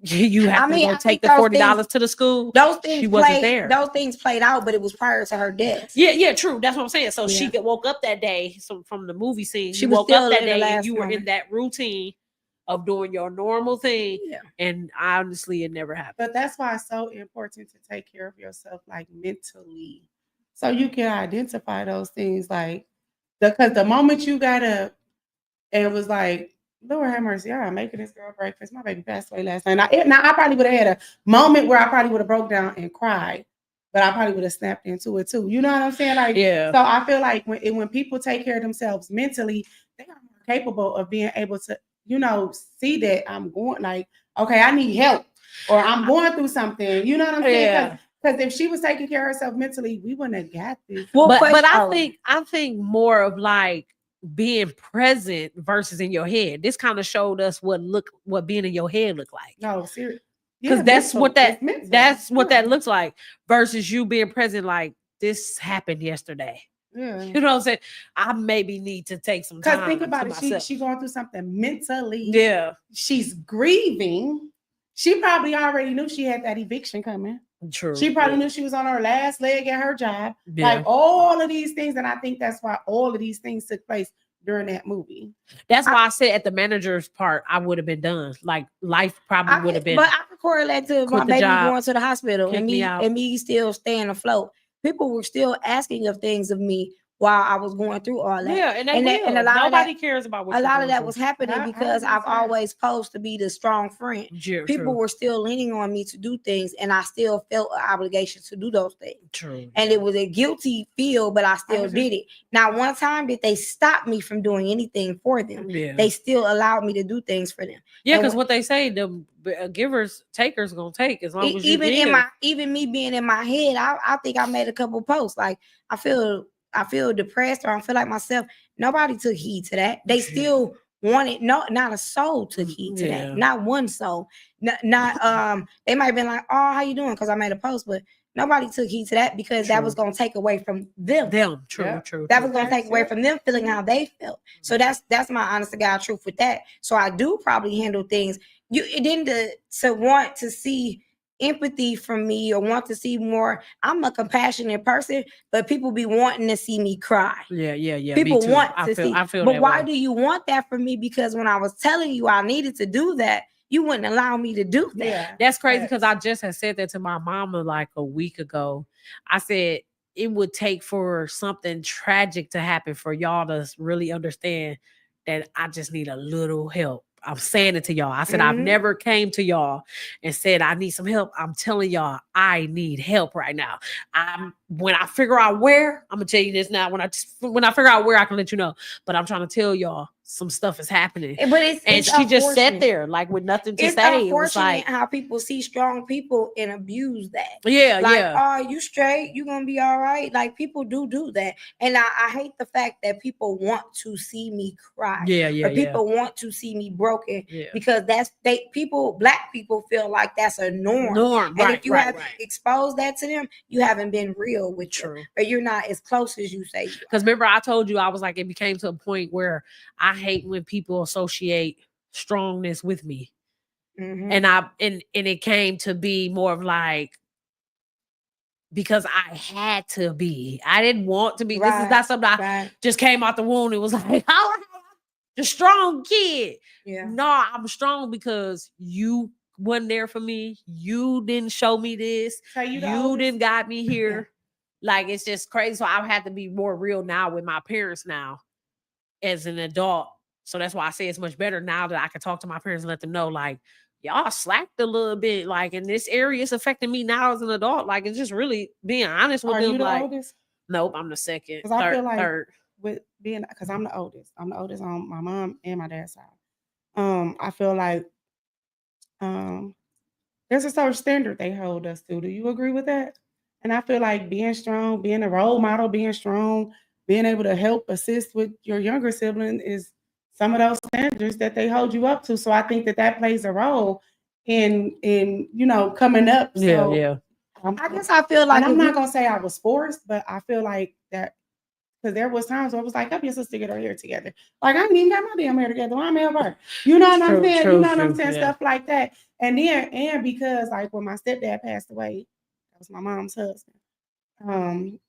You have to go take the $40 to the school. Those things she wasn't there. Those things played out, but it was prior to her death. Yeah, true. That's what I'm saying. So she woke up that day. So from the movie scene, she woke up that day and you were in that routine of doing your normal thing. Yeah. And honestly, it never happened. But that's why it's so important to take care of yourself, like mentally, so you can identify those things. Like, because the moment you got up and was like, Lord have mercy, I'm making this girl breakfast. My baby passed away last night. Now I probably would have had a moment where I probably would have broke down and cried, but I probably would have snapped into it too. You know what I'm saying? Like, yeah. So I feel like when people take care of themselves mentally, they are more capable of being able to, see that I'm going, like, okay, I need help, or I'm going through something. You know what I'm saying? Yeah. Because if she was taking care of herself mentally, we wouldn't have got this. Well, but I think more of like being present versus in your head. This kind of showed us what being in your head looked like. No, seriously. Because that's what that looks like versus you being present. Like this happened yesterday. Yeah. You know what I'm saying? I maybe need to take some time. Because think about it, myself. she going through something mentally. Yeah. She's grieving. She probably already knew she had that eviction coming. True. She probably knew she was on her last leg at her job. Yeah. Like all of these things. And I think that's why all of these things took place during that movie. That's why I said at the manager's part, I would have been done. Like life probably would have been. But I could correlate to my baby going to the hospital and me still staying afloat. People were still asking of things of me while I was going through all that. Yeah, and a lot nobody cares about what a lot of that was happening because I've always posed to be the strong friend. People were still leaning on me to do things, and I still felt an obligation to do those things. True. And it was a guilty feel, but I still did it. Now, one time did they stop me from doing anything for them? Yeah. They still allowed me to do things for them. Yeah, because what they say, the givers, takers gonna take as long as you even give. Even me being in my head, I think I made a couple posts like I feel depressed or I feel like myself. Nobody took heed to that. They still wanted not a soul took heed to that. Not one soul. Not they might have been like, oh, how you doing? Because I made a post, but nobody took heed to that because that was gonna take away from them. True. That was gonna take away from them feeling how they felt. So that's my honest to God truth with that. So I do probably handle things. It didn't to want to see empathy from me or want to see more. I'm a compassionate person, but people be wanting to see me cry. Yeah. People want to see. I feel but why way. do you want that from me? Because when I was telling you I needed to do that, you wouldn't allow me to do that. Yeah, that's crazy because I just had said that to my mama like a week ago. I said it would take for something tragic to happen for y'all to really understand that I just need a little help. I'm saying it to y'all. I said, I've never came to y'all and said, I need some help. I'm telling y'all, I need help right now. When I figure out where, I'm gonna tell you this now. When I figure out where, I can let you know. But I'm trying to tell y'all some stuff is happening. But it's she just sat there like with nothing to say. It's unfortunate how people see strong people and abuse that. Yeah, like, oh, you straight, you gonna be all right. Like people do that, and I hate the fact that people want to see me cry. Or people want to see me broken because black people feel like that's a norm. And if you have exposed that to them, you haven't been real with them, or you're not as close as you say. Because remember, I told you I was like, it became to a point where I hate when people associate strongness with me. And it came to be more of like, because I had to be. I didn't want to be. This is not something I just came out the womb. It was like, oh, the strong kid. Yeah. No, I'm strong because you wasn't there for me. You didn't show me this. So you didn't got me here. Like, it's just crazy. So I have to be more real now with my parents now as an adult. So that's why I say it's much better now that I can talk to my parents and let them know, like, y'all slacked a little bit. Like, in this area, it's affecting me now as an adult. Like, it's just really being honest with them. Are you the like, oldest? Nope, I'm the second. Because I feel like with being, because I'm the oldest. I'm the oldest on my mom and my dad's side. I feel like there's a certain standard they hold us to. Do you agree with that? And I feel like being strong, being a role model, being strong, being able to help assist with your younger sibling is some of those standards that they hold you up to. So I think that plays a role in coming up. So I guess I feel like, and I'm not gonna say I was forced, but I feel like that because there was times where I was like, help your sister get her hair together. Like, I ain't even got my damn hair together. I'm help her. You know what I'm saying? You know what I'm saying? Stuff like that. And because like when my stepdad passed away, that was my mom's husband.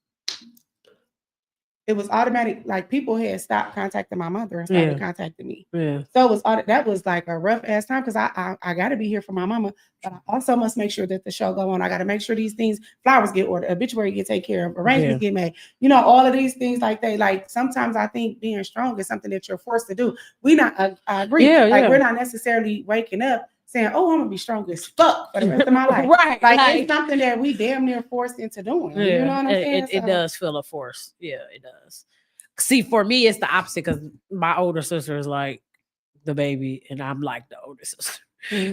It was automatic. Like, people had stopped contacting my mother and started contacting me. Yeah. So that was like a rough ass time because I got to be here for my mama, but I also must make sure that the show go on. I got to make sure these things, flowers get ordered, obituary get taken care of, arrangements get made. You know, all of these things like they like. Sometimes I think being strong is something that you're forced to do. I agree. We're not necessarily waking up saying, "Oh, I'm gonna be strong as fuck for the rest of my life." Like, it's something that we damn near forced into doing. Yeah, you know what I'm saying? It does feel a force. Yeah, it does. See, for me, it's the opposite because my older sister is like the baby, and I'm like the older sister.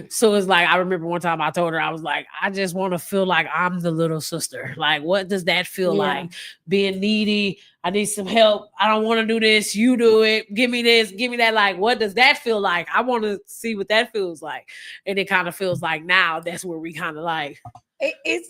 So it's like, I remember one time I told her, I was like, I just want to feel like I'm the little sister. Like, what does that feel like? Being needy. I need some help. I don't want to do this. You do it. Give me this. Give me that. Like, what does that feel like? I want to see what that feels like. And it kind of feels like now that's where we kind of like it's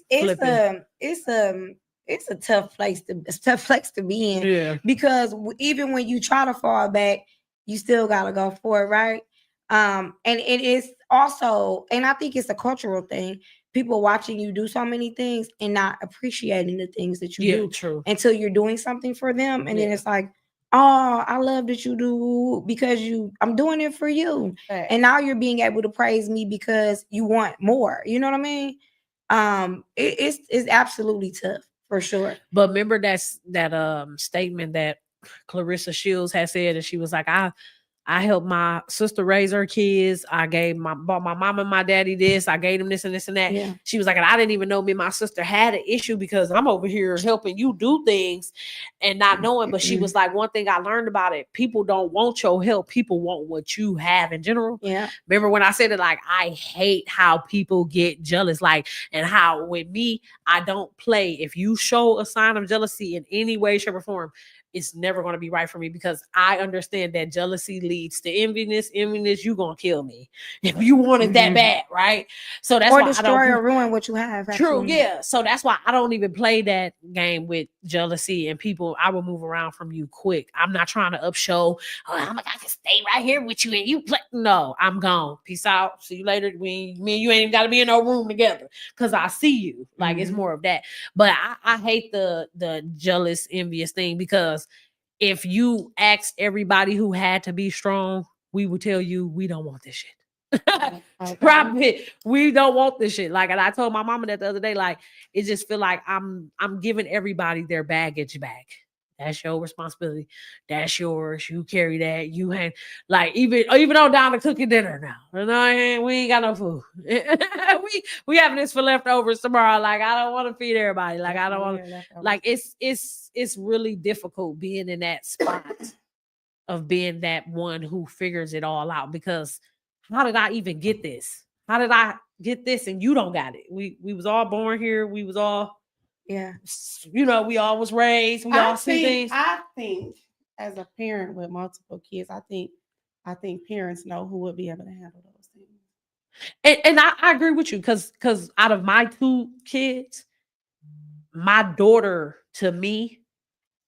it's a tough place to be in. Yeah. Because even when you try to fall back, you still gotta go for it, right? And it is also, and I think it's a cultural thing. People watching you do so many things and not appreciating the things that you do true. until you're doing something for them, and then it's like, oh, I love that you do because I'm doing it for you. And now you're being able to praise me because you want more. You know what I mean? It's absolutely tough for sure. But remember that statement that Clarissa Shields had said, and she was like, I helped my sister raise her kids. I bought my mom and my daddy this. I gave them this and this and that. Yeah. She was like, and I didn't even know me and my sister had an issue because I'm over here helping you do things and not knowing. But she was like, one thing I learned about it, people don't want your help. People want what you have in general. Yeah. Remember when I said it, like, I hate how people get jealous, like, and how with me, I don't play. If you show a sign of jealousy in any way, shape, or form, it's never going to be right for me because I understand that jealousy leads to enviness. Enviness, you gonna kill me if you want it that bad, right? So that's or why destroy or ruin what you have. True, Actually. yeah. So that's why I don't even play that game with jealousy and people. I will move around from you quick. I'm not trying to upshow. Oh, I'm like, I can stay right here with you and you play. No, I'm gone. Peace out. See you later. Me and you ain't even got to be in no room together because I see you. Like it's more of that. But I hate the jealous, envious thing because if you ask everybody who had to be strong, we would tell you we don't want this shit. Profit. We don't want this shit. Like, and I told my mama that the other day, like, it just feel like I'm giving everybody their baggage back. That's your responsibility. That's yours. You carry that. You hang like even on down to cooking dinner now. You know, we ain't got no food. we having this for leftovers tomorrow. Like, I don't want to feed everybody. Like, I don't want to. Like, it's really difficult being in that spot of being that one who figures it all out because. How did I even get this? How did I get this and you don't got it? We was all born here. We was all, we all was raised. We all see things. I think as a parent with multiple kids, I think parents know who would be able to handle those things. And I agree with you because out of my two kids, my daughter to me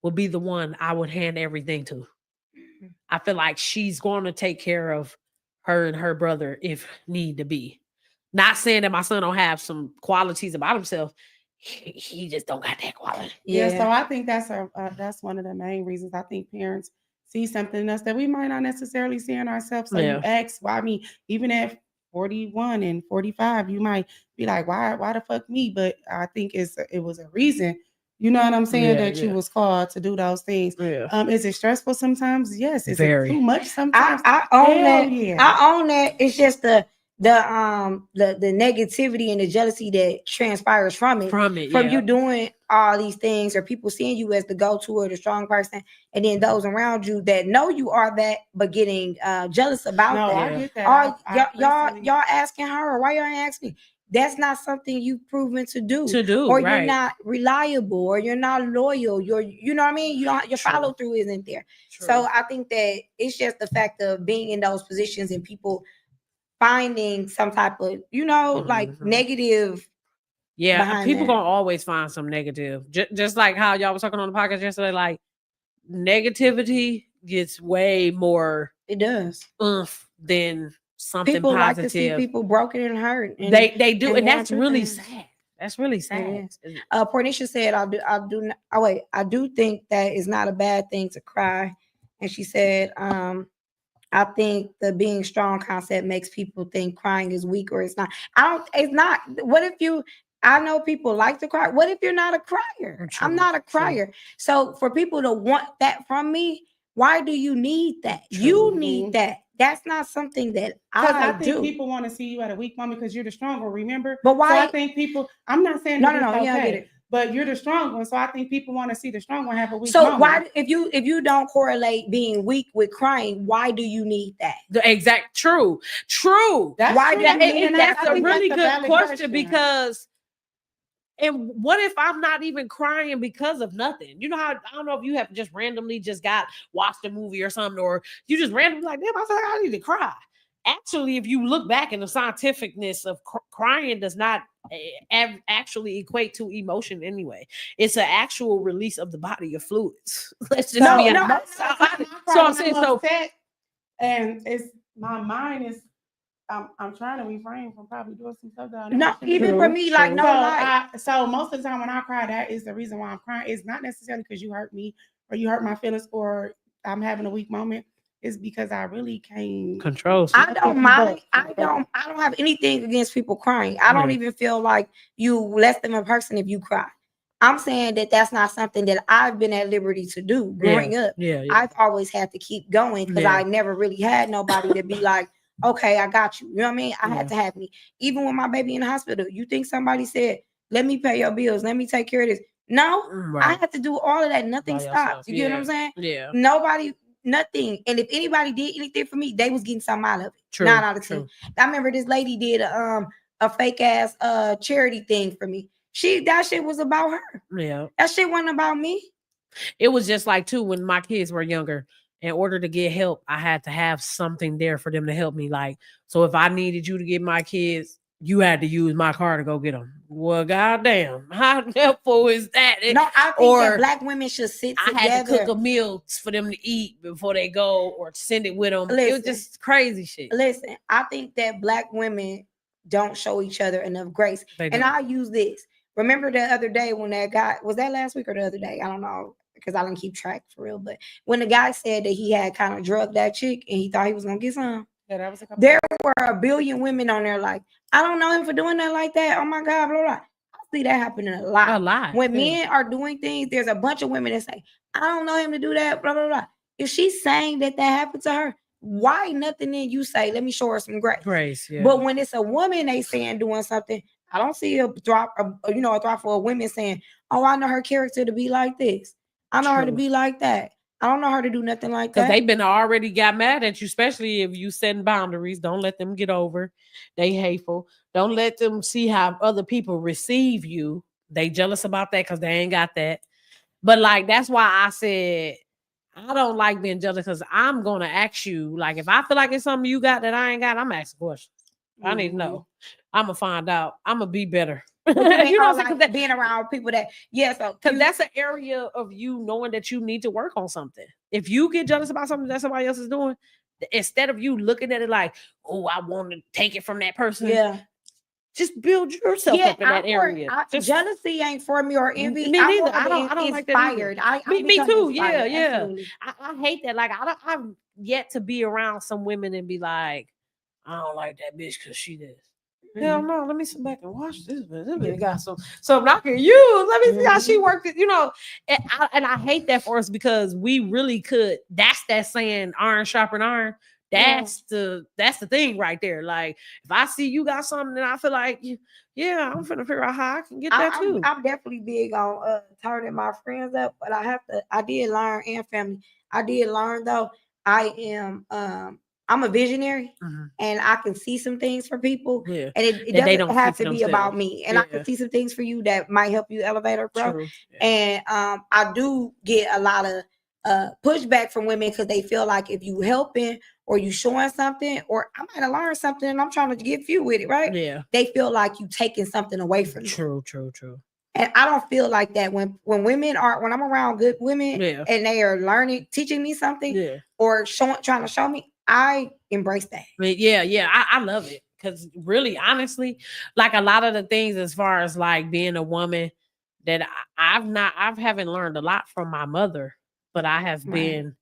would be the one I would hand everything to. I feel like she's going to take care of her and her brother if need to be. Not saying that my son don't have some qualities about himself. He just don't got that quality. Yeah, so I think that's one of the main reasons. I think parents see something in us that we might not necessarily see in ourselves. So you ask, why me? Even at 41 and 45, you might be like, why the fuck me? But I think it was a reason. You know what I'm saying? That you was called to do those things. Yeah. Is it stressful sometimes? Yes. Is it too much sometimes? I own that. Yeah. I own that. It's just the negativity and the jealousy that transpires from you doing all these things or people seeing you as the go-to or the strong person, and then those around you that know you are that but getting jealous about that. I get that. Y'all asking her, why y'all asking me? That's not something you've proven to do, or you're not reliable, or you're not loyal. You know what I mean? Your follow through isn't there. True. So I think that it's just the fact of being in those positions and people finding some type of, like negative. Yeah, people gonna always find some negative. Just like how y'all was talking on the podcast yesterday, like negativity gets way more. It does. Than something people positive. Like to see people broken and hurt. And, they do, and that's really sad. That's really sad. Pornisha said, I do think that it's not a bad thing to cry. And she said, I think the being strong concept makes people think crying is weak or it's not. It's not. What if I know people like to cry. What if you're not a crier? True, I'm not a crier. True. So for people to want that from me, why do you need that? True. You need that. That's not something that I do. Think people want to see you at a weak moment because you're the strong one, remember? But why? So I think people, I'm not saying no, okay, yeah, I get it. But you're the strong one. So I think people want to see the strong one have a weak moment. So why, if you don't correlate being weak with crying, why do you need that? True. That's why true. That's a really good question because and what if I'm not even crying because of nothing? You know how, I don't know if you have just randomly just watched a movie or something, or you just randomly like, damn, I feel like I need to cry. Actually, if you look back in the scientificness of crying does not actually equate to emotion anyway. It's an actual release of the body of fluids. Let's just be honest. So I'm saying upset, and it's my mind is. I'm trying to refrain from probably doing some stuff that I no, even for me, like so most of the time when I cry, that is the reason why I'm crying. It's not necessarily because you hurt me or you hurt my feelings or I'm having a weak moment. It's because I really can't control. I don't mind. I don't have anything against people crying. I don't even feel like you less than a person if you cry. I'm saying that that's not something that I've been at liberty to do growing up. I've always had to keep going because I never really had nobody to be like, okay, I got you. You know what I mean? I had to have me. Even with my baby in the hospital, you think somebody said, let me pay your bills, let me take care of this. No, I had to do all of that. Nothing stopped. You get what I'm saying? Yeah. Nobody, nothing. And if anybody did anything for me, they was getting something out of it. True, 9 out of 10. I remember this lady did a fake ass charity thing for me. That shit was about her. Yeah. That shit wasn't about me. It was just like too when my kids were younger. In order to get help, I had to have something there for them to help me. Like, so if I needed you to get my kids, you had to use my car to go get them. Well, goddamn, how helpful is that? No, I think that Black women should sit together. I had to cook a meal for them to eat before they go, or send it with them. It was just crazy shit. Listen, I think that Black women don't show each other enough grace. And I use this. Remember the other day when that guy, was that last week or the other day? I don't know, because I didn't keep track for real. But when the guy said that he had kind of drugged that chick and he thought he was going to get some, that was there were a billion women on there like, I don't know him for doing that like that. Oh my God, blah, blah. I see that happening a lot. A lot. When men are doing things, there's a bunch of women that say, I don't know him to do that, blah, blah, blah. If she's saying that happened to her, why nothing in you say, let me show her some grace. Yeah. But when it's a woman they saying doing something, I don't see a drop for a woman saying, oh, I know her character to be like this. I know her to be like that. I don't know her to do nothing like that. Because they've been already got mad at you, especially if you setting boundaries. Don't let them get over. They hateful. Don't let them see how other people receive you. They jealous about that because they ain't got that. But like, that's why I said, I don't like being jealous because I'm going to ask you, like, if I feel like it's something you got that I ain't got, I'm asking questions. I need to know. I'm going to find out. I'm going to be better. You know, like being around people that, so because that's an area of you knowing that you need to work on something. If you get jealous about something that somebody else is doing, instead of you looking at it like, oh, I want to take it from that person, just build yourself up in that area. Jealousy ain't for me or envy. Me neither. I don't like that either. Me too. Yeah. I hate that. Like I've yet to be around some women and be like, I don't like that bitch because she this. Hell no, let me sit back and watch this. This bitch got some I can use. Let me see how she worked it, And I hate that for us because we really could. That's that saying, iron sharpen iron. That's the thing right there. Like if I see you got something and I feel like, I'm finna figure out how I can get that too. I'm definitely big on turning my friends up, but I did learn, and family. I did learn though. I am I'm a visionary, and I can see some things for people, and it doesn't have to be about me. And I can see some things for you that might help you elevate or grow. And I do get a lot of pushback from women because they feel like if you helping or you showing something, or I might have learned something and I'm trying to get you with it, right? Yeah. They feel like you taking something away from them. True. And I don't feel like that when I'm around good women and they are learning, teaching me something or trying to show me, I embrace that. I love it because really, honestly, like a lot of the things as far as like being a woman that I haven't learned a lot from my mother, but I have been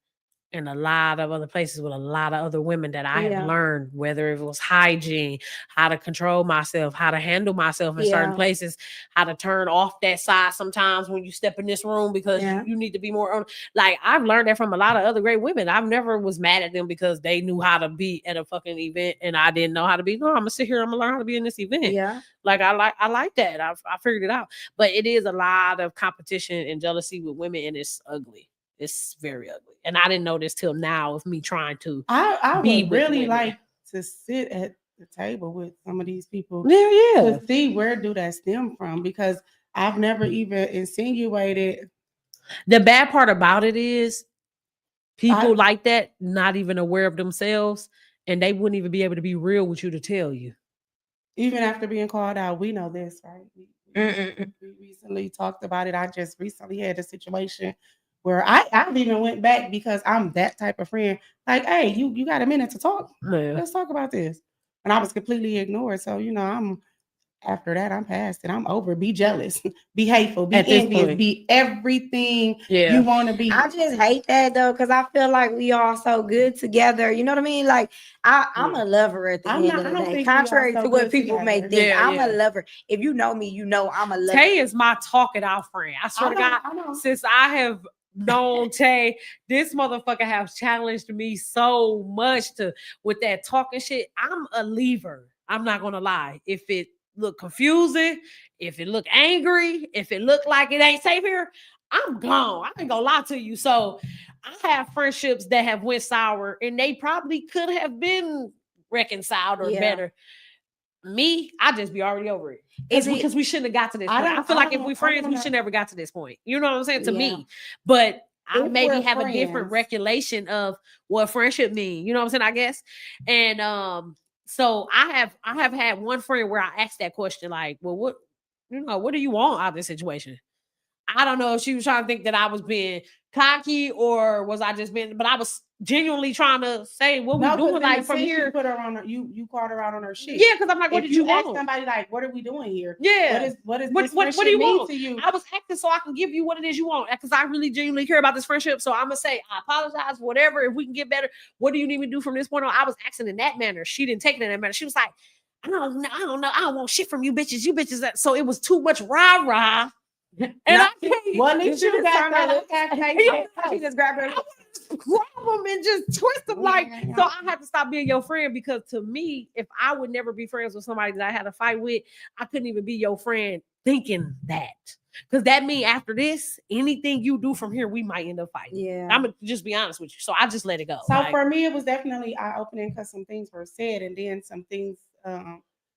in a lot of other places with a lot of other women that I have learned, whether it was hygiene, how to control myself, how to handle myself in certain places, how to turn off that side sometimes when you step in this room because you need to be more like I've learned that from a lot of other great women. I've never was mad at them because they knew how to be at a fucking event and I didn't know how to be. No, I'm gonna sit here, I'm gonna learn how to be in this event. Like I like that. I figured it out. But it is a lot of competition and jealousy with women, and it's ugly. It's very ugly. And I didn't know this till now of me trying to I would really like to sit at the table with some of these people. To see where do that stem from, because I've never even insinuated. The bad part about it is people like that not even aware of themselves, and they wouldn't even be able to be real with you to tell you. even after being called out, we know this, right? We recently talked about it. I just recently had a situation where I've even went back because I'm that type of friend. Like, hey, you got a minute to talk? Yeah. Let's talk about this. And I was completely ignored. So, I'm after that, I'm past it. I'm over. Be jealous, be hateful, be envious, be everything you want to be. I just hate that though, because I feel like we all so good together. You know what I mean? Like I'm a lover at the end of the day. Contrary to what people may think, I'm a lover. If you know me, you know I'm a lover. Tay is my talking out friend. I swear to God, since I have known Tay, this motherfucker has challenged me so much with that talking shit. I'm a lever. I'm not gonna lie. If it look confusing, if it look angry, if it look like it ain't safe here, I'm gone. I ain't gonna lie to you. So I have friendships that have went sour and they probably could have been reconciled or better. Me, I just be already over it. Because we shouldn't have got to this point. I feel like if we friends, we should never got to this point. You know what I'm saying? To me. But I maybe have a different recollection of what friendship mean. You know what I'm saying? I guess. And so I have had one friend where I asked that question, like, well, what do you want out of this situation? I don't know if she was trying to think that I was being cocky or was I just being, but I was genuinely trying to say what we doing like from here. You put her on you called her out on her shit. Yeah, because I'm like, what did you want? Ask somebody like, what are we doing here? Yeah. What do you want to you? I was acting so I can give you what it is you want because I really genuinely care about this friendship. So I'm gonna say I apologize, whatever. If we can get better, what do you need me to do from this point on? I was acting in that manner. She didn't take it in that manner. She was like, I don't know. I don't want shit from you bitches. You bitches. So it was too much rah-rah. And I can't. Well, you should have got that. She just grabbed her. Grab them and just twist them so I had to stop being your friend because to me, if I would never be friends with somebody that I had a fight with, I couldn't even be your friend thinking that. Because that means after this, anything you do from here, we might end up fighting. Yeah. I'm going to just be honest with you. So I just let it go. So for me, it was definitely eye-opening because some things were said and then some things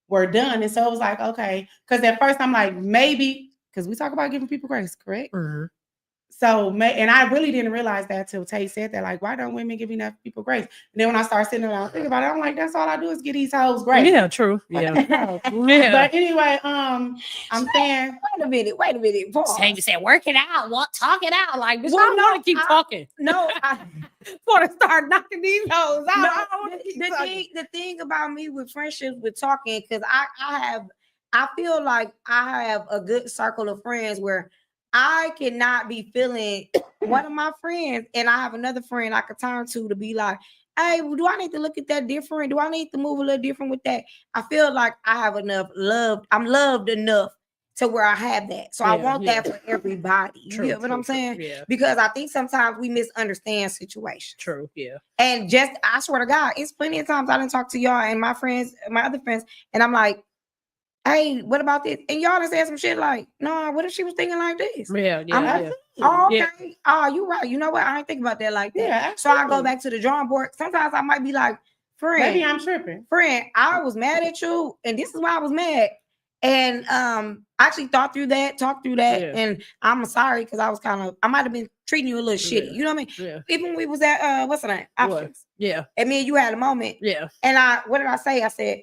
were done. And so it was like, okay. Because at first I'm like, maybe, because we talk about giving people grace, correct? Mm-hmm. So, and I really didn't realize that till Tay said that, like, why don't women give enough people grace? And then when I started sitting around thinking about it, I'm like, that's all I do is get these hoes grace. Yeah, true. Yeah. Yeah. But anyway, I'm saying, wait a minute. You said, work it out, talk it out. Like, bitch, I want to keep talking. No, I want to start knocking these hoes out. No, the thing about me with friendships, with talking, because I feel like I have a good circle of friends where I cannot be feeling one of my friends and I have another friend I could turn to be like, hey, do I need to look at that different? Do I need to move a little different with that? I feel like I have enough love. I'm loved enough to where I have that. So I want that for everybody. You get what I'm saying? Yeah. Because I think sometimes we misunderstand situations. True. Yeah. And just, I swear to God, it's plenty of times I didn't talk to y'all and my friends, my other friends, and I'm like, hey, what about this? And y'all done said some shit like, no, what if she was thinking like this? Yeah. Oh, okay. Yeah. Oh, you right. You know what? I ain't think about that like that. Yeah, so I go back to the drawing board. Sometimes I might be like, friend. Maybe I'm tripping. Friend, I was mad at you. And this is why I was mad. And I actually talked through that. Yeah. And I'm sorry because I might have been treating you a little shitty. You know what I mean? Yeah. Even when we was at, what's the name? Options. Yeah. And me and you had a moment. Yeah. And what did I say? I said,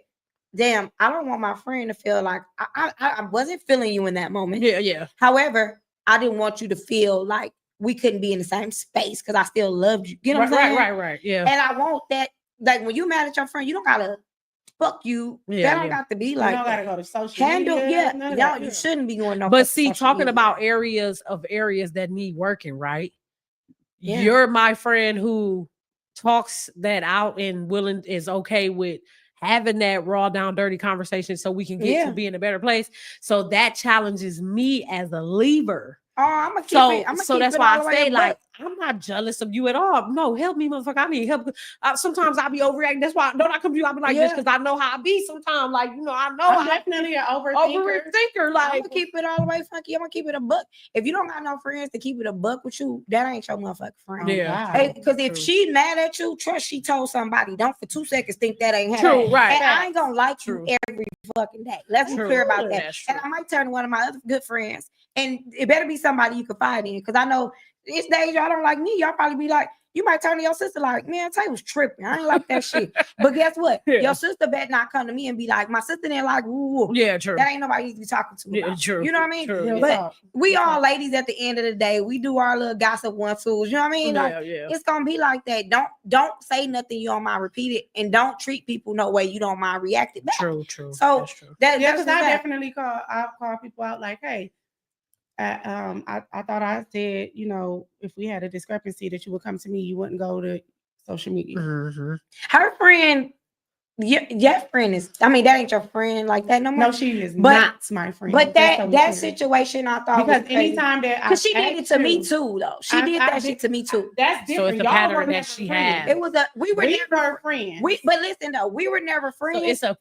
damn, I don't want my friend to feel like I wasn't feeling you in that moment. Yeah. However, I didn't want you to feel like we couldn't be in the same space because I still loved you. You know what I'm saying? Right. Yeah. And I want that, like when you mad at your friend, you don't gotta fuck you. Yeah, that don't got to be like you don't gotta go to social media. You shouldn't be going no. But see, talking about areas that need working, right? Yeah. You're my friend who talks that out and is okay with having that raw down dirty conversation so we can get to be in a better place. So that challenges me as a lever. Oh, I'm gonna keep it. So that's why I say, like, I'm not jealous of you at all. No, help me, motherfucker. I need help. Sometimes I'll be overreacting. That's why don't I come to you? I'll be like this because I know how I be sometimes. Like, you know, I know I'm definitely an overthinker. Like, I'm gonna keep it all the way funky. I'm gonna keep it a buck. If you don't got no friends to keep it a buck with you, that ain't your motherfucking friend. Yeah. Because if she mad at you, trust she told somebody. Don't for 2 seconds think that ain't happening. True, right. And I ain't gonna like you every fucking day. Let's be clear about that. And I might turn to one of my other good friends. And it better be somebody you can find in. Because I know these days y'all don't like me. Y'all probably be like, you might turn to your sister like, man, Tay was tripping. I ain't like that shit. But guess what? Your sister better not come to me and be like, my sister didn't like, woo. Yeah, true. That ain't nobody you need to be talking to. Yeah, true. You know what I mean? True. But we all ladies at the end of the day. We do our little gossip 1-2s. You know what I mean? Like, it's gonna be like that. Don't say nothing you don't mind repeat it, and don't treat people no way you don't mind reacting back. True. So that's true. That's because I definitely I've called people out like, hey, I thought I said, you know, if we had a discrepancy that you would come to me, you wouldn't go to social media. Mm-hmm. Her friend, your friend is, I mean, that ain't your friend like that no more. No, she is not my friend. But that situation I thought because was crazy. Anytime that because she did it to me too, though. She did that shit to me too. That's different. So it's a pattern that she had. It was we were never friends. But listen though, we were never friends. So it's a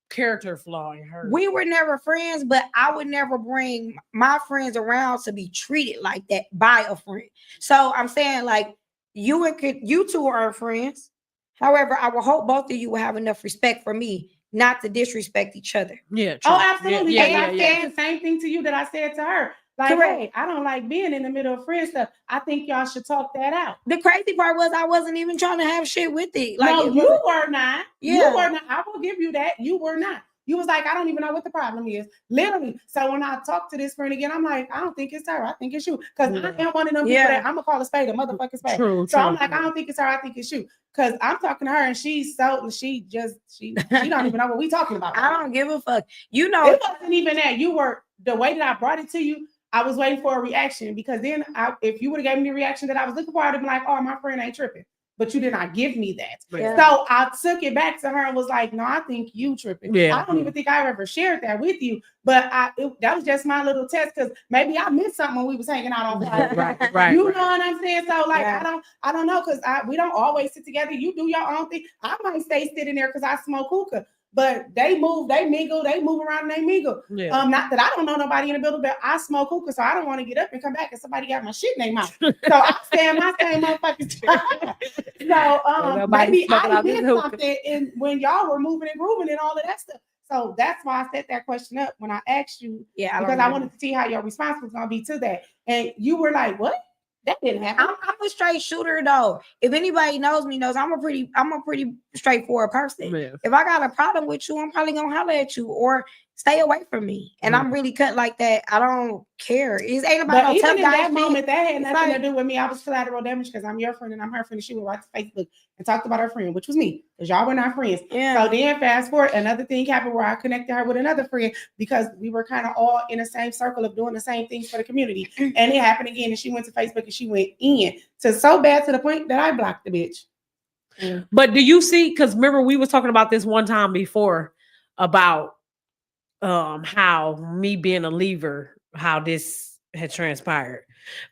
character flaw in her. We were never friends, but I would never bring my friends around to be treated like that by a friend. So I'm saying, like, you two are friends. However, I will hope both of you will have enough respect for me not to disrespect each other. Yeah. True. Oh, absolutely. Yeah, I said the same thing to you that I said to her. Like, hey, I don't like being in the middle of friend stuff. I think y'all should talk that out. The crazy part was I wasn't even trying to have shit with it. Like, no, you were not. Yeah. You were not. I will give you that. You were not. You was like, I don't even know what the problem is. Literally. So when I talk to this friend again, I'm like, I don't think it's her. I think it's you. Because I am one of them people that I'm going to call a spade, a motherfucking spade. So I'm like, I don't think it's her. I think it's you. Because I'm talking to her and she don't even know what we talking about. I don't give a fuck. You know. It wasn't even that. You were, the way that I brought it to you, I was waiting for a reaction. Because then if you would have gave me the reaction that I was looking for, I'd have been like, oh, my friend ain't tripping. But you did not give me that. Yeah. So I took it back to her and was like, no, I think you tripping. Yeah. I don't even think I ever shared that with you. But that was just my little test because maybe I missed something when we was hanging out on Friday. Right. You know what I'm saying? So like, I don't know because we don't always sit together. You do your own thing. I might stay sitting there because I smoke hookah. But they move, they mingle, they move around and they mingle. Yeah. Not that I don't know nobody in the building, but I smoke hookah, so I don't want to get up and come back and somebody got my shit in their mouth. So I stay in my same motherfucking time. So maybe I did something when y'all were moving and grooving and all of that stuff. So that's why I set that question up when I asked you. Yeah, because I wanted to see how your response was gonna be to that. And you were like, what? That didn't happen. I'm a straight shooter though. If anybody knows me, knows I'm a pretty straightforward person. Yeah. If I got a problem with you, I'm probably gonna holler at you or stay away from me. And I'm really cut like that. I don't care. It ain't about no tough guy. That moment, that had nothing to do with me. I was collateral damage because I'm your friend and I'm her friend. And she went right to Facebook and talked about her friend, which was me, because y'all were not friends. Yeah. So then fast forward, another thing happened where I connected her with another friend because we were kind of all in the same circle of doing the same things for the community. And it happened again. And she went to Facebook and she went in so bad to the point that I blocked the bitch. Yeah. But do you see, because remember we was talking about this one time before about how me being a leaver, how this had transpired,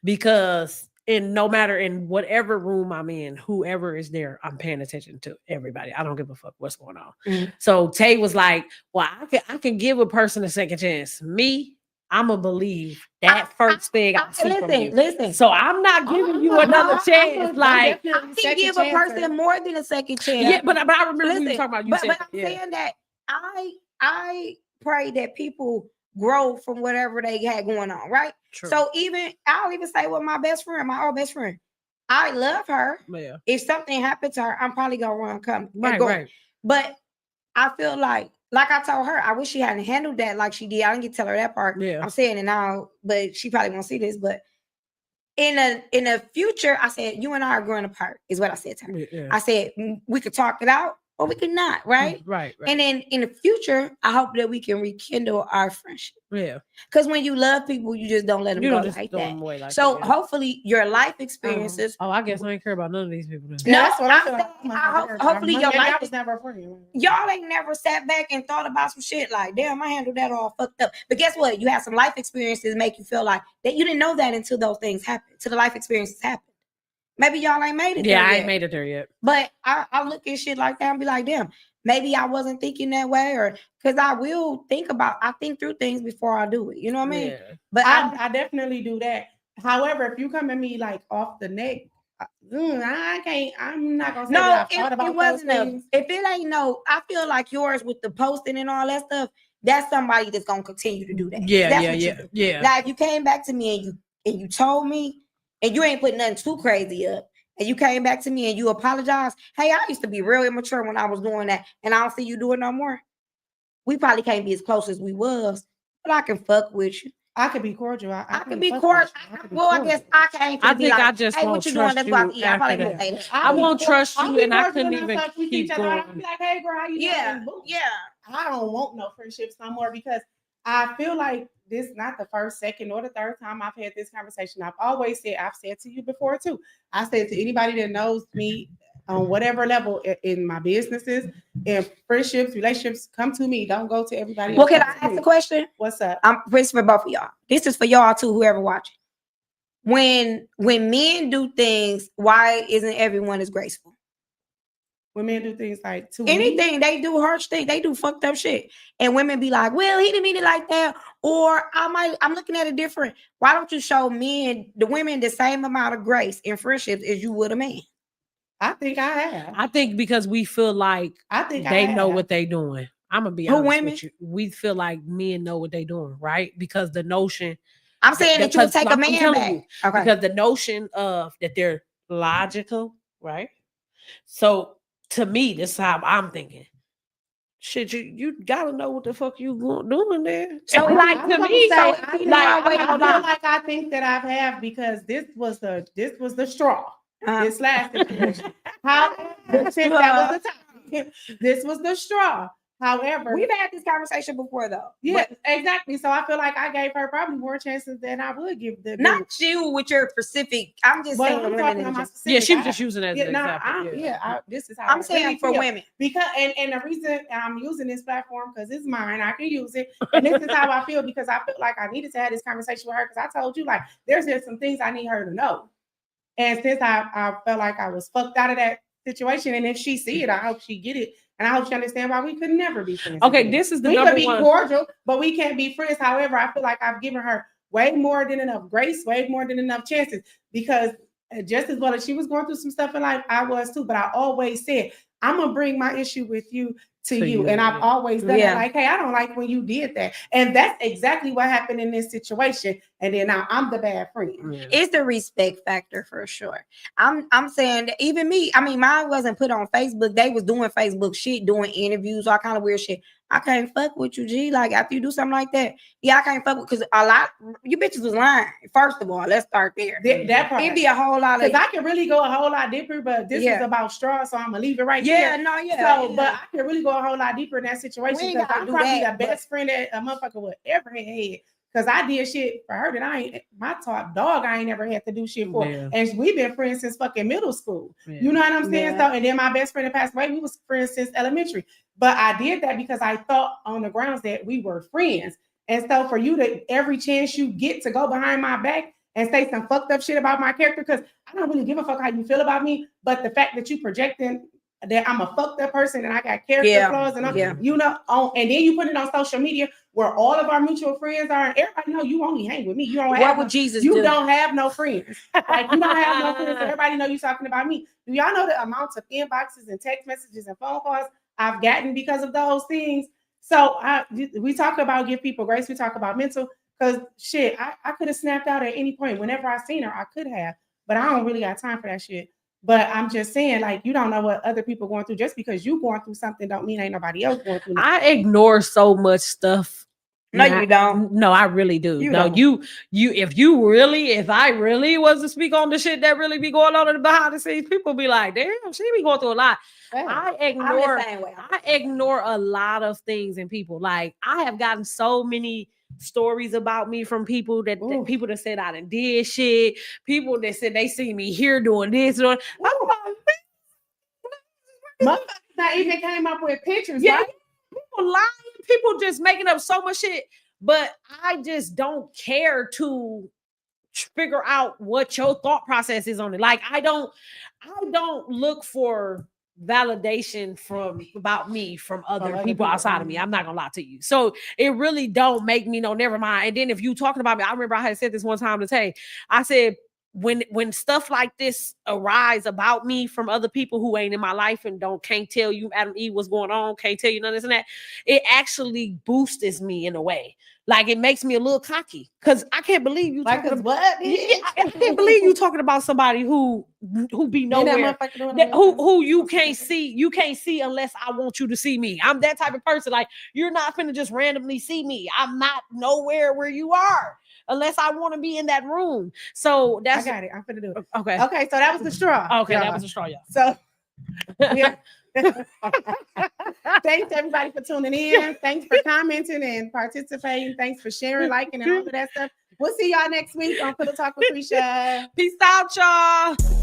because no matter in whatever room I'm in, whoever is there, I'm paying attention to everybody. I don't give a fuck what's going on. Mm-hmm. So Tay was like, well, I can give a person a second chance. Me, I'm gonna believe that first thing I see from you. Listen. So I'm not giving you another chance. I can give a person more than a second chance. Yeah, but I remember you talking about. But I'm saying that I pray that people grow from whatever they had going on, right? True. So I'll even say with my best friend, my old best friend, I love her. Yeah. If something happened to her, I'm probably gonna run come. Right. But I feel like I told her, I wish she hadn't handled that like she did. I didn't get to tell her that part. Yeah. I'm saying it now, but she probably won't see this. But in the future, I said, you and I are growing apart, is what I said to her. Yeah. I said, we could talk it out or we could not, right? Right. And then in the future, I hope that we can rekindle our friendship. Yeah. Because when you love people, you just don't let them go like that. So hopefully your life experiences. I guess I ain't care about none of these people. No, that's what I hopefully your life was never for you. Y'all ain't never sat back and thought about some shit like, damn, I handled that all fucked up. But guess what? You have some life experiences make you feel like that you didn't know that until those things happened, till the life experiences happened. Maybe y'all ain't made it there yet. Yeah, I ain't made it there yet. But I look at shit like that and be like, damn, maybe I wasn't thinking that way, or because I think through things before I do it. You know what I mean? Yeah. But I definitely do that. However, if you come at me like off the neck, I can't. I'm not gonna say that I thought about it wasn't things. If it ain't I feel like yours with the posting and all that stuff. That's somebody that's gonna continue to do that. Yeah. Now, if you came back to me and you told me. And you ain't putting nothing too crazy up. and you came back to me and you apologized, hey, I used to be real immature when I was doing that, and I don't see you do it no more. We probably can't be as close as we was, but I can fuck with you. I could be cordial. I can be cordial. Well, I guess I can't. I be think like, I just hey, won't what you doing? trust Let's you go out to eat. I after probably that. say I won't trust you, and I couldn't even keep going. I'll be like, hey, girl, how you doing? Yeah. I don't want no friendships no more because I feel like this not the first, second, or the third time I've had this conversation. I've said to you before too. I said to anybody that knows me on whatever level in my businesses, in friendships, relationships, come to me. Don't go to everybody else. Well, can I ask a question? What's up? This for both of y'all. This is for y'all too, whoever watching. When men do things, why isn't everyone as graceful? When men do things like anything, they do harsh things, they do fucked up shit. And women be like, well, he didn't mean it like that. Or I'm looking at it different. Why don't you show the women the same amount of grace in friendships as you would a man? I think I have. I think because we feel like they know what they doing. I'm gonna be honest with you. We feel like men know what they doing, right? Because the notion I'm saying that you would take a man back. Okay. Because the notion of that they're logical, right? So to me, this is how I'm thinking. Shit, you gotta know what the fuck you doing there. So like to me, I feel like I think that I've had because this was the straw. This last situation. Since that was the time. This was the straw. However, we've had this conversation before, though. Yeah, exactly. So I feel like I gave her probably more chances than I would give the not dude. You with your specific. I'm just saying women. Yeah, she was just using it as an example. This is how I'm saying really for women because and the reason I'm using this platform because it's mine. I can use it, and this is how I feel because I feel like I needed to have this conversation with her because I told you like there's some things I need her to know, and since I felt like I was fucked out of that situation, and if she see it, I hope she get it. And I hope you understand why we could never be friends. Okay, this is the we number could be one. cordial, but we can't be friends. However, I feel like I've given her way more than enough grace, way more than enough chances because just as well as she was going through some stuff in life, I was too. But I always said, I'm going to bring my issue with you to you. And I've always done it like, hey, I don't like when you did that. And that's exactly what happened in this situation. And then now I'm the bad friend. Yeah. It's the respect factor for sure. I'm saying that even me, I mean, mine wasn't put on Facebook. They was doing Facebook shit, doing interviews, all kind of weird shit. I can't fuck with you, G. Like after you do something like that, yeah, I can't fuck with because a lot you bitches was lying. First of all, let's start there. That part. It'd be a whole lot of because I can really go a whole lot deeper, but this is about straw, so I'm gonna leave it right there. But I can really go a whole lot deeper in that situation because I'm probably the best friend that a motherfucker would ever had. Because I did shit for her that my top dog I ain't ever had to do shit for. Yeah. And we've been friends since fucking middle school. Yeah. You know what I'm saying? So, and then my best friend that passed away, we was friends since elementary. But I did that because I thought on the grounds that we were friends. And so for you to every chance you get to go behind my back and say some fucked up shit about my character, because I don't really give a fuck how you feel about me, but the fact that you projecting that I'm a fucked up person and I got character flaws and you know, and then you put it on social media where all of our mutual friends are, and everybody know you only hang with me. You don't have you don't have no friends. Like you don't have no friends. Everybody know you talking about me. Do y'all know the amounts of inboxes and text messages and phone calls I've gotten because of those things? So we talk about give people grace. We talk about mental because shit, I could have snapped out at any point. Whenever I seen her, I could have, but I don't really got time for that shit. But I'm just saying, like, you don't know what other people going through. Just because you going through something don't mean ain't nobody else going through nothing. I ignore so much stuff. No, you don't. No, I really do. You if I really was to speak on the shit that really be going on in the behind the scenes, people be like, damn, she be going through a lot. Yeah. I ignore a lot of things in people. Like, I have gotten so many stories about me from people that people that said I done did shit, people that said they see me here doing this. Or motherfuckers not even came up with pictures, right? People lying, people just making up so much shit. But I just don't care to figure out what your thought process is on it. Like I don't look for validation about me from other people outside of me. I'm not gonna lie to you. So it really don't make me know, never mind. And then if you talking about me, I remember I had said this one time to Tay. I said, when stuff like this arise about me from other people who ain't in my life and can't tell you Adam E what's going on, can't tell you none of this and that, it actually boosts me in a way. Like it makes me a little cocky because I can't believe you like talking what? I can't believe you talking about somebody who be nowhere, who you can't see unless I want you to see me. I'm that type of person. Like you're not finna just randomly see me. I'm not nowhere where you are unless I want to be in that room. So that's I got it. I'm finna do it. Okay. Okay. So that was the straw. Okay, that was the straw, y'all. So yeah. Thanks everybody for tuning in. Thanks for commenting and participating. Thanks for sharing, liking, and all of that stuff. We'll see y'all next week on Pillow Talk with Cresha. Peace out, y'all.